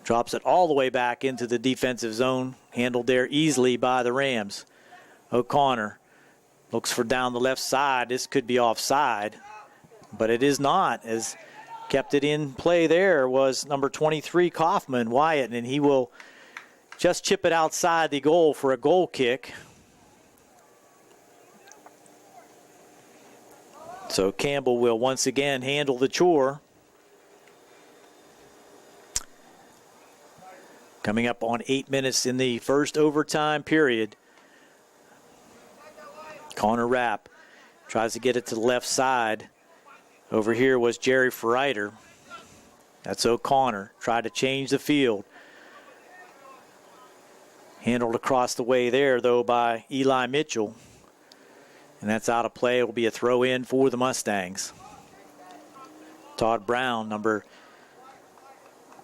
A: drops it all the way back into the defensive zone. Handled there easily by the Rams. O'Connor looks for down the left side. This could be offside, but it is not, as kept it in play there was number 23, Kaufman, Wyatt, and he will just chip it outside the goal for a goal kick. So Campbell will once again handle the chore. Coming up on 8 minutes in the first overtime period. Connor Rapp tries to get it to the left side. Over here was Jerry Freiter. That's O'Connor. Tried to change the field. Handled across the way there, though, by Eli Mitchell. And that's out of play. It will be a throw in for the Mustangs. Todd Brown, number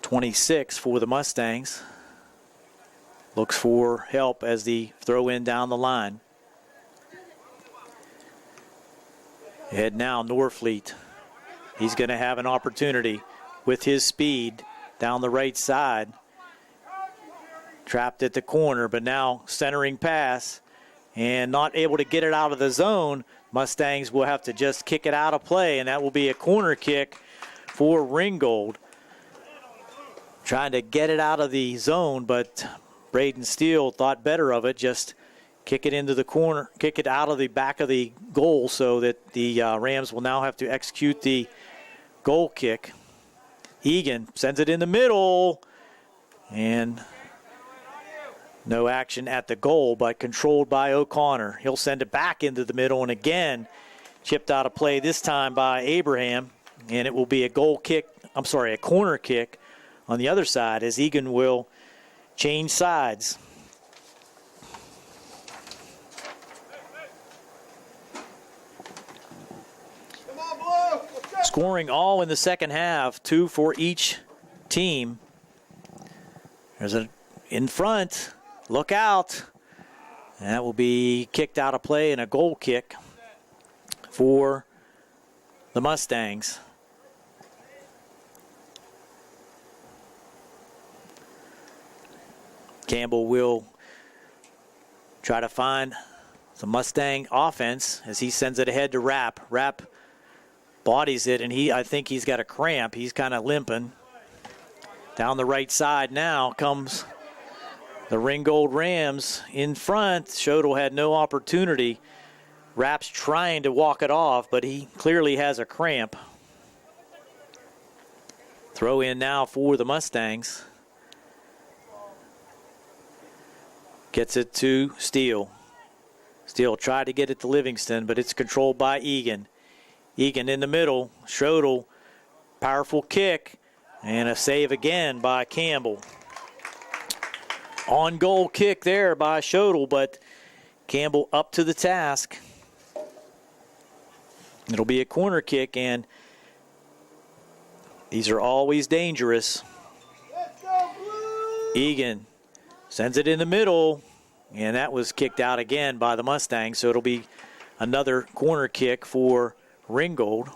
A: 26 for the Mustangs, looks for help as the throw in down the line. Ahead now, Norfleet. He's going to have an opportunity with his speed down the right side. Trapped at the corner, but now centering pass and not able to get it out of the zone. Mustangs will have to just kick it out of play, and that will be a corner kick for Ringgold. Trying to get it out of the zone, but Braden Steele thought better of it. Just kick it into the corner, kick it out of the back of the goal so that the Rams will now have to execute the goal kick. Egan sends it in the middle, and no action at the goal, but controlled by O'Connor. He'll send it back into the middle, and again, chipped out of play this time by Abraham, and it will be a corner kick on the other side as Egan will change sides. Scoring all in the second half, 2 for each team. There's a in front. Look out. And that will be kicked out of play and a goal kick for the Mustangs. Campbell will try to find the Mustang offense as he sends it ahead to Rapp. Rapp bodies it, and I think he's got a cramp. He's kind of limping. Down the right side now comes the Ringgold Rams in front. Schodel had no opportunity. Rapp's trying to walk it off, but he clearly has a cramp. Throw in now for the Mustangs. Gets it to Steele. Steele tried to get it to Livingston, but it's controlled by Egan. Egan in the middle. Schodel, powerful kick, and a save again by Campbell. On goal kick there by Schodel, but Campbell up to the task. It'll be a corner kick, and these are always dangerous. Egan sends it in the middle, and that was kicked out again by the Mustangs, so it'll be another corner kick for Ringgold.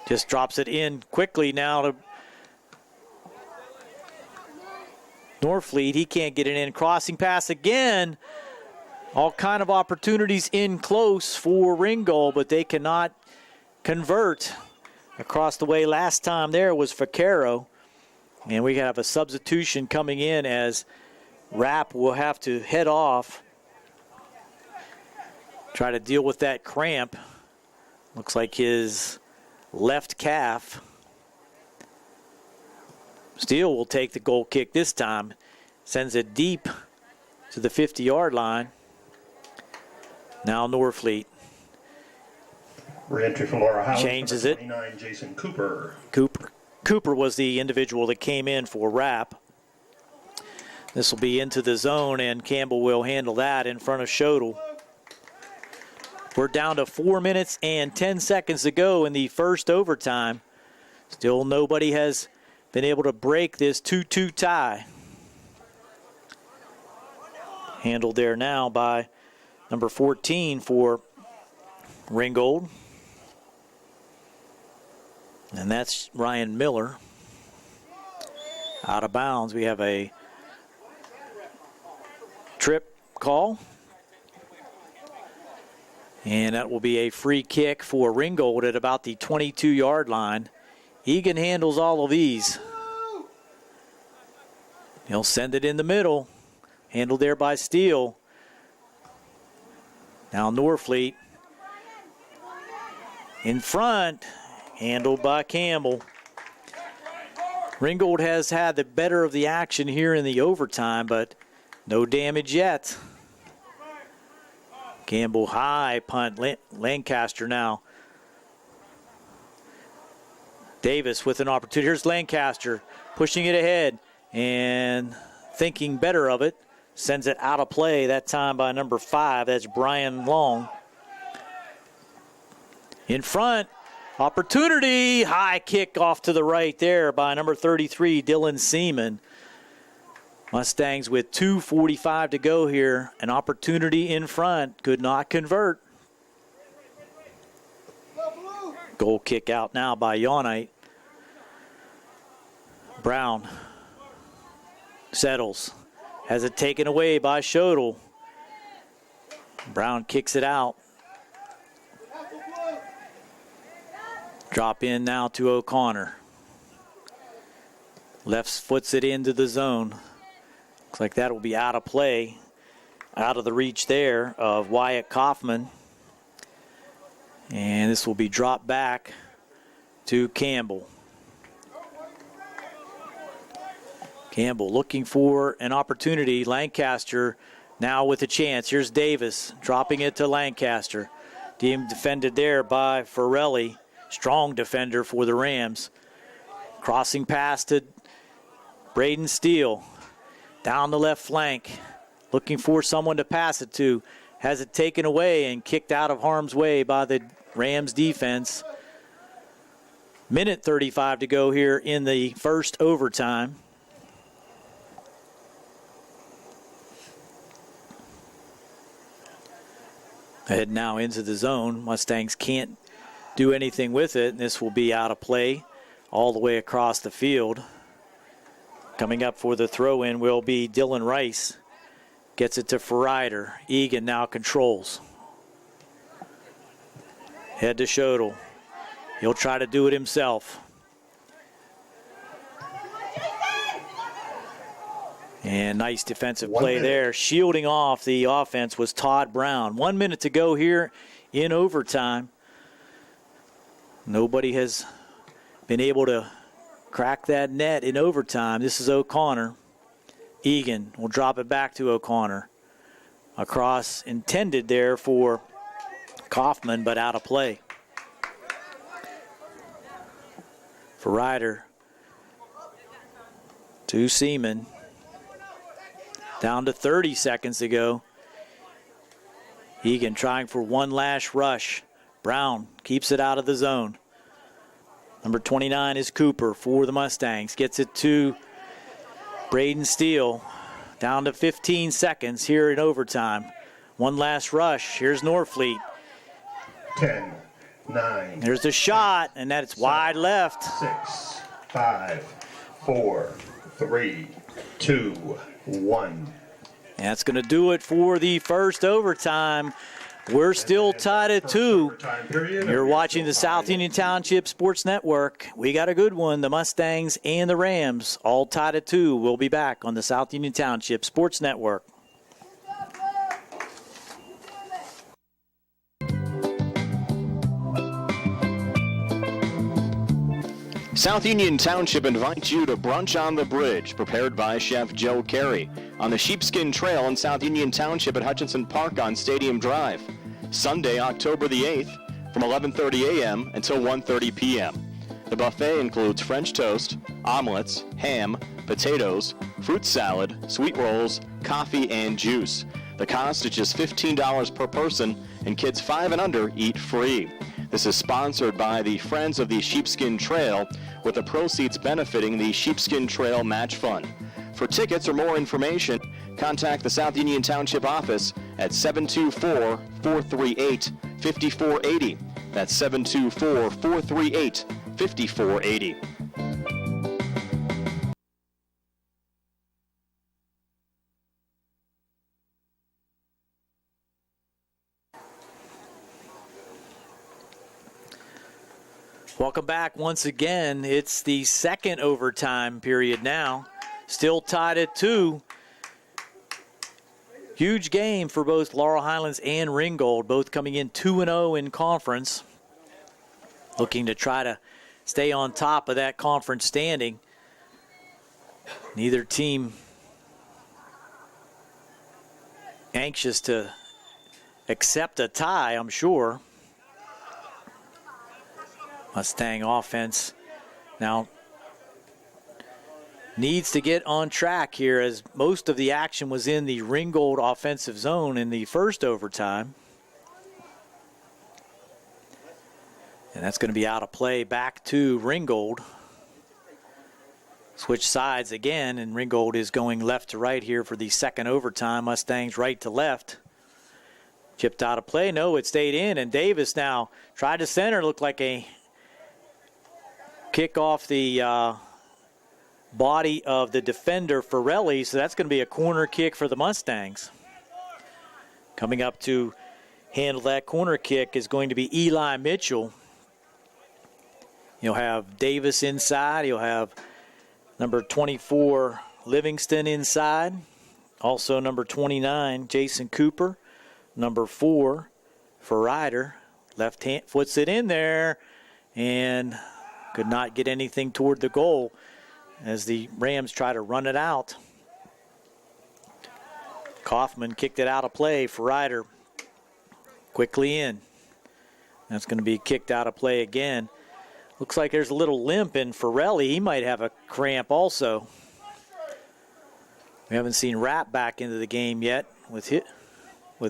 A: Just drops it in quickly now to Norfleet. He can't get it in. Crossing pass again. All kind of opportunities in close for Ringgold, but they cannot convert. Across the way last time there was Vaquero. And we have a substitution coming in as Rapp will have to head off. Try to deal with that cramp. Looks like his left calf. Steele will take the goal kick this time. Sends it deep to the 50-yard line. Now Norfleet.
C: Re-entry for Laurel Highlands.
A: Changes it.
C: 29, Jason Cooper.
A: Cooper was the individual that came in for Rapp. This will be into the zone, and Campbell will handle that in front of Schodel. We're down to 4 minutes and 10 seconds to go in the first overtime. Still nobody has been able to break this 2-2 tie. Handled there now by number 14 for Ringgold. And that's Ryan Miller. Out of bounds. We have a trip call. And that will be a free kick for Ringgold at about the 22-yard line. Egan handles all of these. He'll send it in the middle. Handled there by Steele. Now Norfleet. In front. Handled by Campbell. Ringgold has had the better of the action here in the overtime, but no damage yet. Campbell high punt. Lancaster now. Davis with an opportunity. Here's Lancaster pushing it ahead and thinking better of it. Sends it out of play that time by number 5. That's Brian Long. In front. Opportunity. High kick off to the right there by number 33, Dylan Seaman. Mustangs with 2:45 to go here. An opportunity in front. Could not convert. Goal kick out now by Yawnite. Brown settles. Has it taken away by Schodel. Brown kicks it out. Drop in now to O'Connor. Left foots it into the zone. Looks like that will be out of play. Out of the reach there of Wyatt Kaufman. And this will be dropped back to Campbell. Campbell looking for an opportunity. Lancaster now with a chance. Here's Davis dropping it to Lancaster. Team defended there by Farrelly. Strong defender for the Rams. Crossing pass to Braden Steele. Down the left flank. Looking for someone to pass it to. Has it taken away and kicked out of harm's way by the Rams defense. Minute 35 to go here in the first overtime. Head now into the zone. Mustangs can't do anything with it, and this will be out of play all the way across the field. Coming up for the throw-in will be Dylan Rice. Gets it to Ferrider. Egan now controls. Head to Schodel. He'll try to do it himself. And nice defensive play there. Shielding off the offense was Todd Brown. 1 minute to go here in overtime. Nobody has been able to crack that net in overtime. This is O'Connor. Egan will drop it back to O'Connor. A cross intended there for Kaufman, but out of play. Ferrider to Seaman. Down to 30 seconds to go. Egan trying for one last rush. Brown keeps it out of the zone. Number 29 is Cooper for the Mustangs. Gets it to Braden Steele. Down to 15 seconds here in overtime. One last rush. Here's Norfleet.
C: 10, 9.
A: There's the shot, and that's wide left.
C: 6, 5, 4, 3, 2, 1.
A: And that's going to do it for the first overtime. We're still tied at 2. You're watching the South Union Township Sports Network. We got a good one. The Mustangs and the Rams all tied at 2. We'll be back on the South Union Township Sports Network.
E: South Union Township invites you to Brunch on the Bridge, prepared by Chef Joe Carey, on the Sheepskin Trail in South Union Township at Hutchinson Park on Stadium Drive. Sunday, October the 8th, from 11:30 a.m. until 1:30 p.m. The buffet includes French toast, omelets, ham, potatoes, fruit salad, sweet rolls, coffee, and juice. The cost is just $15 per person, and kids 5 and under eat free. This is sponsored by the Friends of the Sheepskin Trail, with the proceeds benefiting the Sheepskin Trail Match Fund. For tickets or more information, contact the South Union Township office at 724-438-5480. That's 724-438-5480.
A: Welcome back once again. It's the second overtime period now. Still tied at 2. Huge game for both Laurel Highlands and Ringgold, both coming in 2-0 in conference. Looking to try to stay on top of that conference standing. Neither team anxious to accept a tie, I'm sure. Mustang offense now needs to get on track here, as most of the action was in the Ringgold offensive zone in the first overtime. And that's going to be out of play back to Ringgold. Switch sides again, and Ringgold is going left to right here for the second overtime. Mustangs right to left. Chipped out of play. No, it stayed in, and Davis now tried to center. Looked like a kick off the body of the defender, Forelli, so that's going to be a corner kick for the Mustangs. Coming up to handle that corner kick is going to be Eli Mitchell. You'll have Davis inside. You'll have number 24, Livingston, inside. Also number 29, Jason Cooper. Number 4, Ferrider. Left hand foots it in there and could not get anything toward the goal as the Rams try to run it out. Kaufman kicked it out of play. Ferrider quickly in. That's going to be kicked out of play again. Looks like there's a little limp in Forelli. He might have a cramp also. We haven't seen Rapp back into the game yet with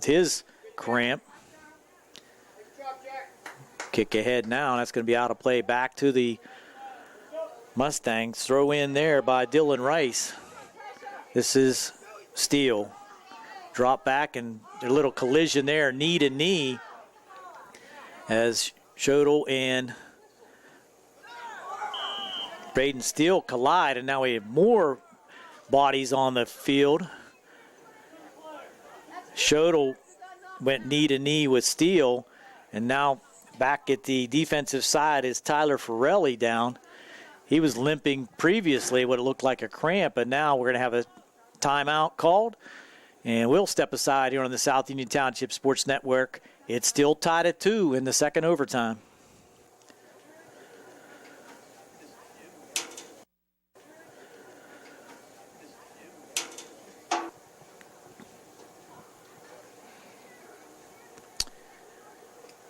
A: his cramp. Kick ahead now. That's going to be out of play. Back to the Mustangs. Throw in there by Dylan Rice. This is Steele. Drop back and a little collision there, knee to knee, as Schodel and Braden Steele collide, and now we have more bodies on the field. Schodel went knee to knee with Steele, and now back at the defensive side is Tyler Forelli down. He was limping previously, what it looked like a cramp, but now we're going to have a timeout called, and we'll step aside here on the South Union Township Sports Network. It's still tied at 2 in the second overtime.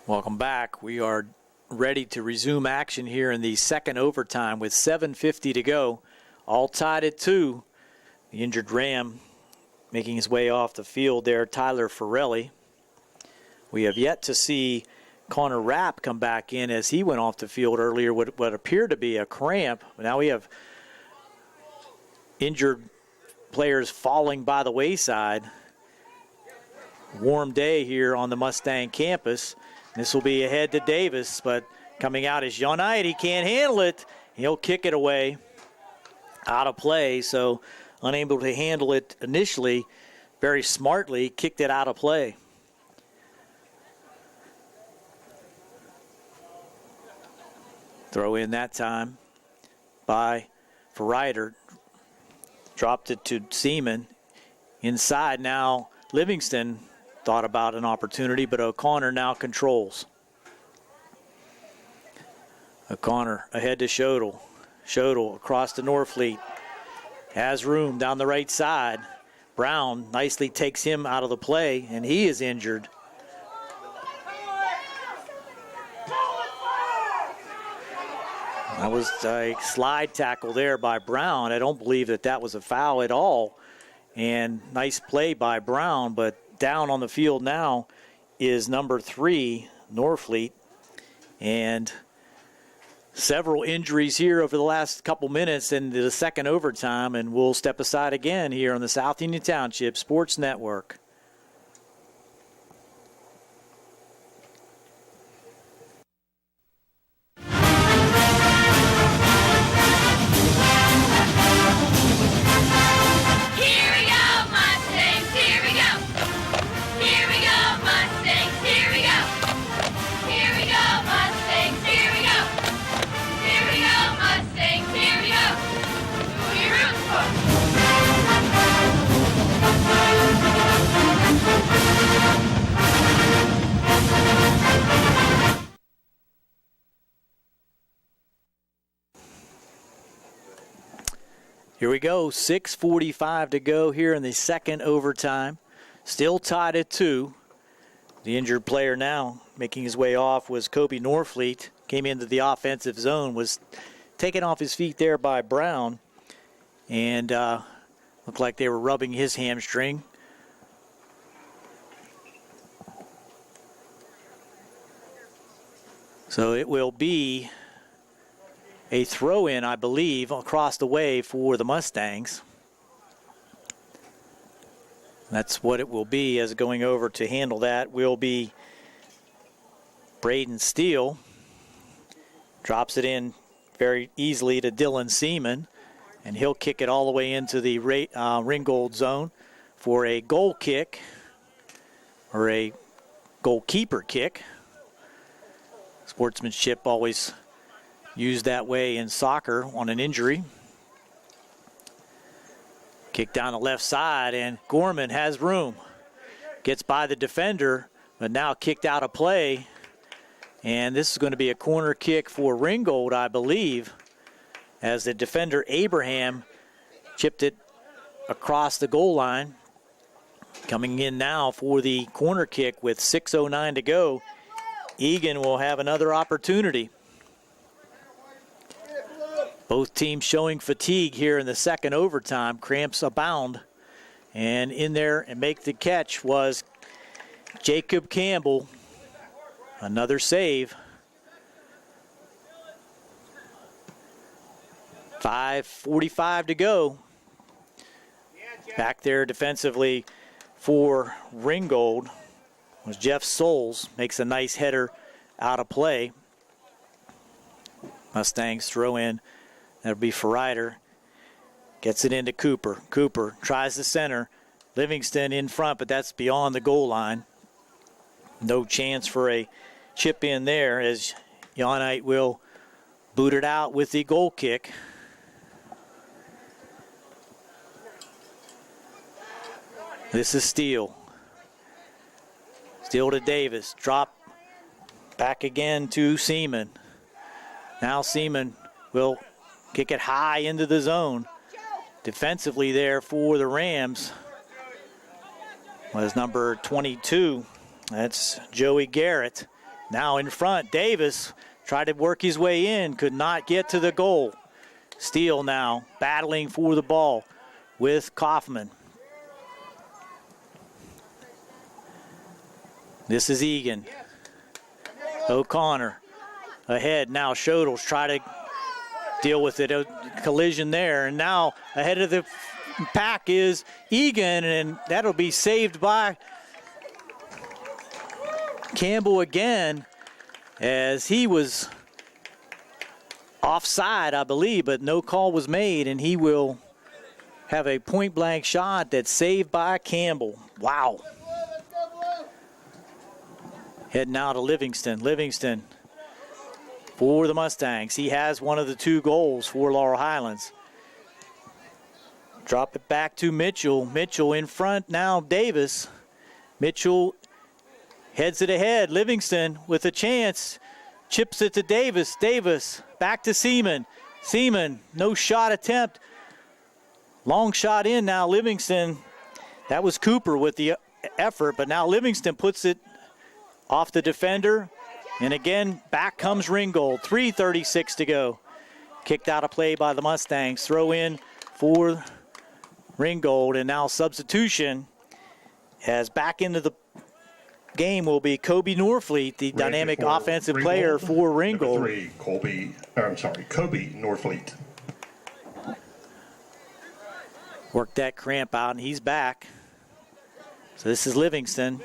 A: Welcome back. We are ready to resume action here in the second overtime with 7:50 to go. All tied at 2. The injured Ram making his way off the field there, Tyler Forelli. We have yet to see Connor Rapp come back in as he went off the field earlier with what appeared to be a cramp. Now we have injured players falling by the wayside. Warm day here on the Mustang campus. This will be ahead to Davis, but coming out is John Knight. He can't handle it. He'll kick it away. Out of play, so unable to handle it initially. Very smartly kicked it out of play. Throw in that time by Ryder. Dropped it to Seaman. Inside now, Livingston thought about an opportunity, but O'Connor now controls. O'Connor ahead to Schodel. Schodel across to Norfleet. Has room down the right side. Brown nicely takes him out of the play, and he is injured. That was a slide tackle there by Brown. I don't believe that was a foul at all. And nice play by Brown, but down on the field now is number 3, Norfleet. And several injuries here over the last couple minutes into the second overtime, and we'll step aside again here on the South Union Township Sports Network. Here we go, 6:45 to go here in the second overtime. Still tied at 2. The injured player now making his way off was Kobe Norfleet. Came into the offensive zone, was taken off his feet there by Brown. And looked like they were rubbing his hamstring. So it will be a throw-in, I believe, across the way for the Mustangs. That's what it will be, as going over to handle that will be Braden Steele. Drops it in very easily to Dylan Seaman, and he'll kick it all the way into the Ringgold zone for a goal kick, or a goalkeeper kick. Sportsmanship always used that way in soccer on an injury. Kick down the left side, and Gorman has room. Gets by the defender, but now kicked out of play. And this is going to be a corner kick for Ringgold, I believe, as the defender Abraham chipped it across the goal line. Coming in now for the corner kick with 6:09 to go. Egan will have another opportunity. Both teams showing fatigue here in the second overtime. Cramps abound. And in there and make the catch was Jacob Campbell. Another save. 5:45 to go. Back there defensively for Ringgold was Jeff Souls. Makes a nice header out of play. Mustangs throw in. That'll be for Ryder. Gets it into Cooper. Cooper tries the center. Livingston in front, but that's beyond the goal line. No chance for a chip in there as Yonite will boot it out with the goal kick. This is Steele. Steele to Davis. Drop back again to Seaman. Now Seaman will kick it high into the zone. Defensively there for the Rams was number 22. That's Joey Garrett. Now in front, Davis tried to work his way in, could not get to the goal. Steele now battling for the ball with Kaufman. This is Egan. O'Connor ahead. Now Shodels try to deal with it. A collision there. And now ahead of the pack is Egan, and that'll be saved by Campbell again, as he was offside, I believe, but no call was made, and he will have a point-blank shot that's saved by Campbell. Wow. Heading now to Livingston. Livingston for the Mustangs. He has one of the two goals for Laurel Highlands. Drop it back to Mitchell. Mitchell in front now, Davis. Mitchell heads it ahead. Livingston with a chance. Chips it to Davis. Davis back to Seaman. Seaman, no shot attempt. Long shot in now, Livingston. That was Cooper with the effort, but now Livingston puts it off the defender. And again, back comes Ringgold. 3:36 to go. Kicked out of play by the Mustangs. Throw in for Ringgold, and now substitution as back into the game will be Kobe Norfleet, the dynamic offensive player for Ringgold.
C: Number 3, Kobe Norfleet.
A: Worked that cramp out, and he's back. So this is Livingston.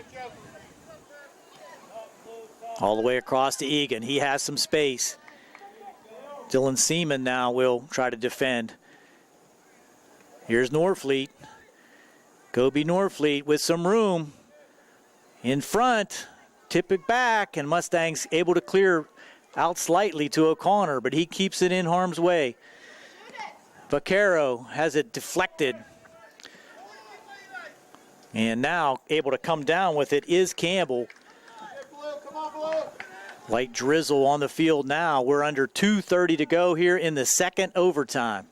A: All the way across to Egan. He has some space. Dylan Seaman now will try to defend. Here's Norfleet. Kobe Norfleet with some room. In front. Tip it back, and Mustangs able to clear out slightly to O'Connor, but he keeps it in harm's way. Vaquero has it deflected. And now able to come down with it is Campbell. Light drizzle on the field now. We're under 2:30 to go here in the second overtime.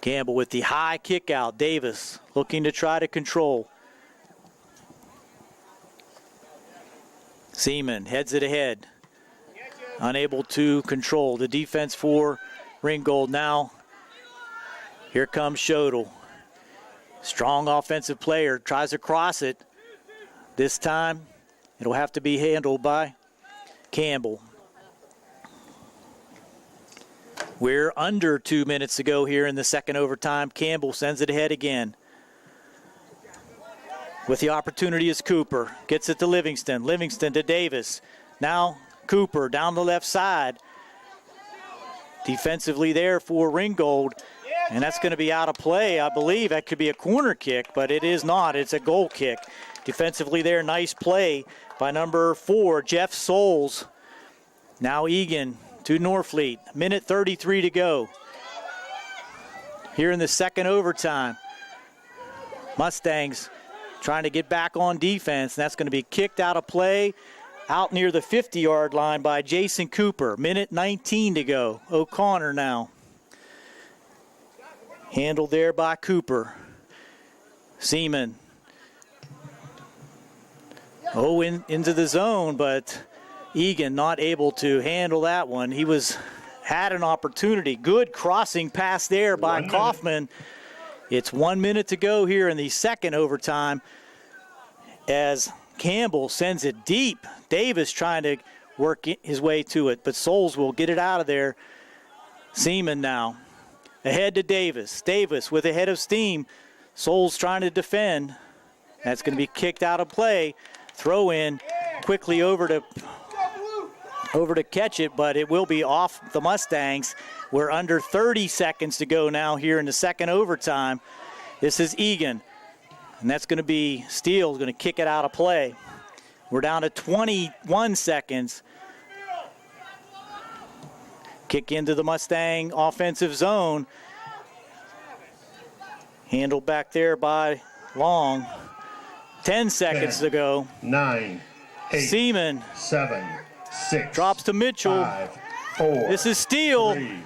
A: Campbell with the high kick out. Davis looking to try to control. Seaman heads it ahead. Unable to control the defense for Ringgold now. Here comes Shodel. Strong offensive player. Tries to cross it. This time it'll have to be handled by Campbell. We're under 2 minutes to go here in the second overtime. Campbell sends it ahead again. With the opportunity is Cooper. Gets it to Livingston. Livingston to Davis. Now Cooper down the left side. Defensively there for Ringgold. And that's going to be out of play, I believe. That could be a corner kick, but it is not. It's a goal kick. Defensively there, nice play by number 4, Jeff Souls. Now Egan to Norfleet. Minute 33 to go. Here in the second overtime. Mustangs trying to get back on defense. And that's going to be kicked out of play out near the 50-yard line by Jason Cooper. Minute 19 to go. O'Connor now. Handled there by Cooper. Seaman. Into the zone, but Egan not able to handle that one. He had an opportunity. Good crossing pass there by Kaufman. It's 1 minute to go here in the second overtime as Campbell sends it deep. Davis trying to work his way to it, but Souls will get it out of there. Seaman now ahead to Davis. Davis with a head of steam. Souls trying to defend. That's going to be kicked out of play. Throw in quickly over to catch it, but it will be off the Mustangs. We're under 30 seconds to go now here in the second overtime. This is Egan, and that's going to be Steele's going to kick it out of play. We're down to 21 seconds. Kick into the Mustang offensive zone. Handled back there by Long. 10 seconds to go.
C: 9, 8,
A: Seaman
C: 7, 6.
A: drops to Mitchell.
C: 5, 4.
A: This is Steele.
C: 3,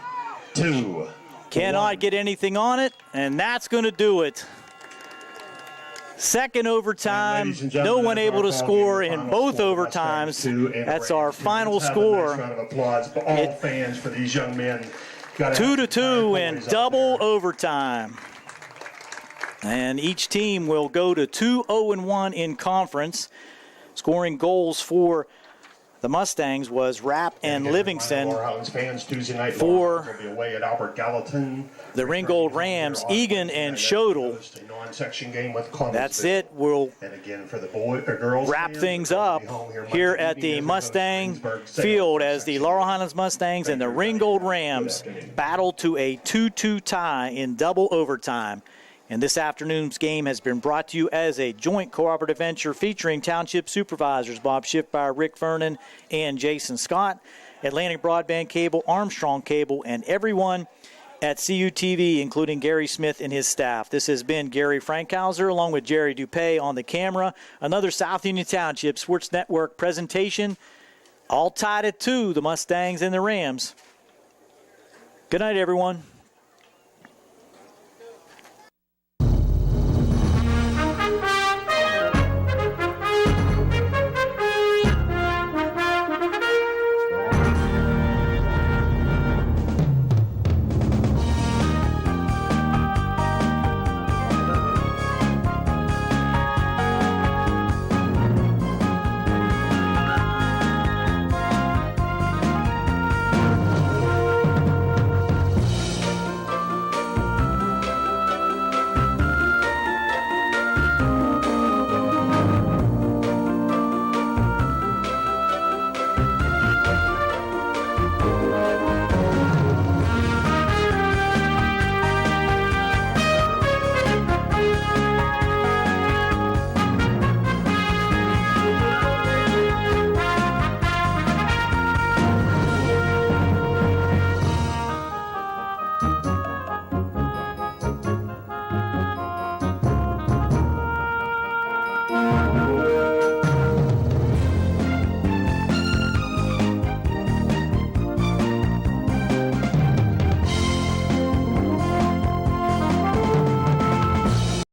C: 2.
A: Cannot get anything on it, and that's going to do it. Second overtime, no one able to score in both overtimes. That's our final score.
C: Round of applause for all fans for these young men.
A: 2-2 in double overtime. And each team will go to 2-0-1 in conference. Scoring goals for the Mustangs was Rapp and Livingston.
C: Laurel Highlands fans, Tuesday night,
A: for
C: will be away at Albert Gallatin.
A: The Ringgold Rams, Egan and Shodel.
C: Non-section game with Columbus.
A: That's it. We'll
C: and again for the girls
A: wrap things up here at the Mustang Field as the Laurel Highlands Mustangs and the Ringgold Rams battle to a 2-2 tie in double overtime. And this afternoon's game has been brought to you as a joint cooperative venture featuring Township Supervisors Bob Schiffbauer, Rick Vernon, and Jason Scott, Atlantic Broadband Cable, Armstrong Cable, and everyone at CUTV, including Gary Smith and his staff. This has been Gary Frankhauser along with Jerry Dupay on the camera. Another South Union Township Sports Network presentation, all tied at 2, the Mustangs and the Rams. Good night, everyone.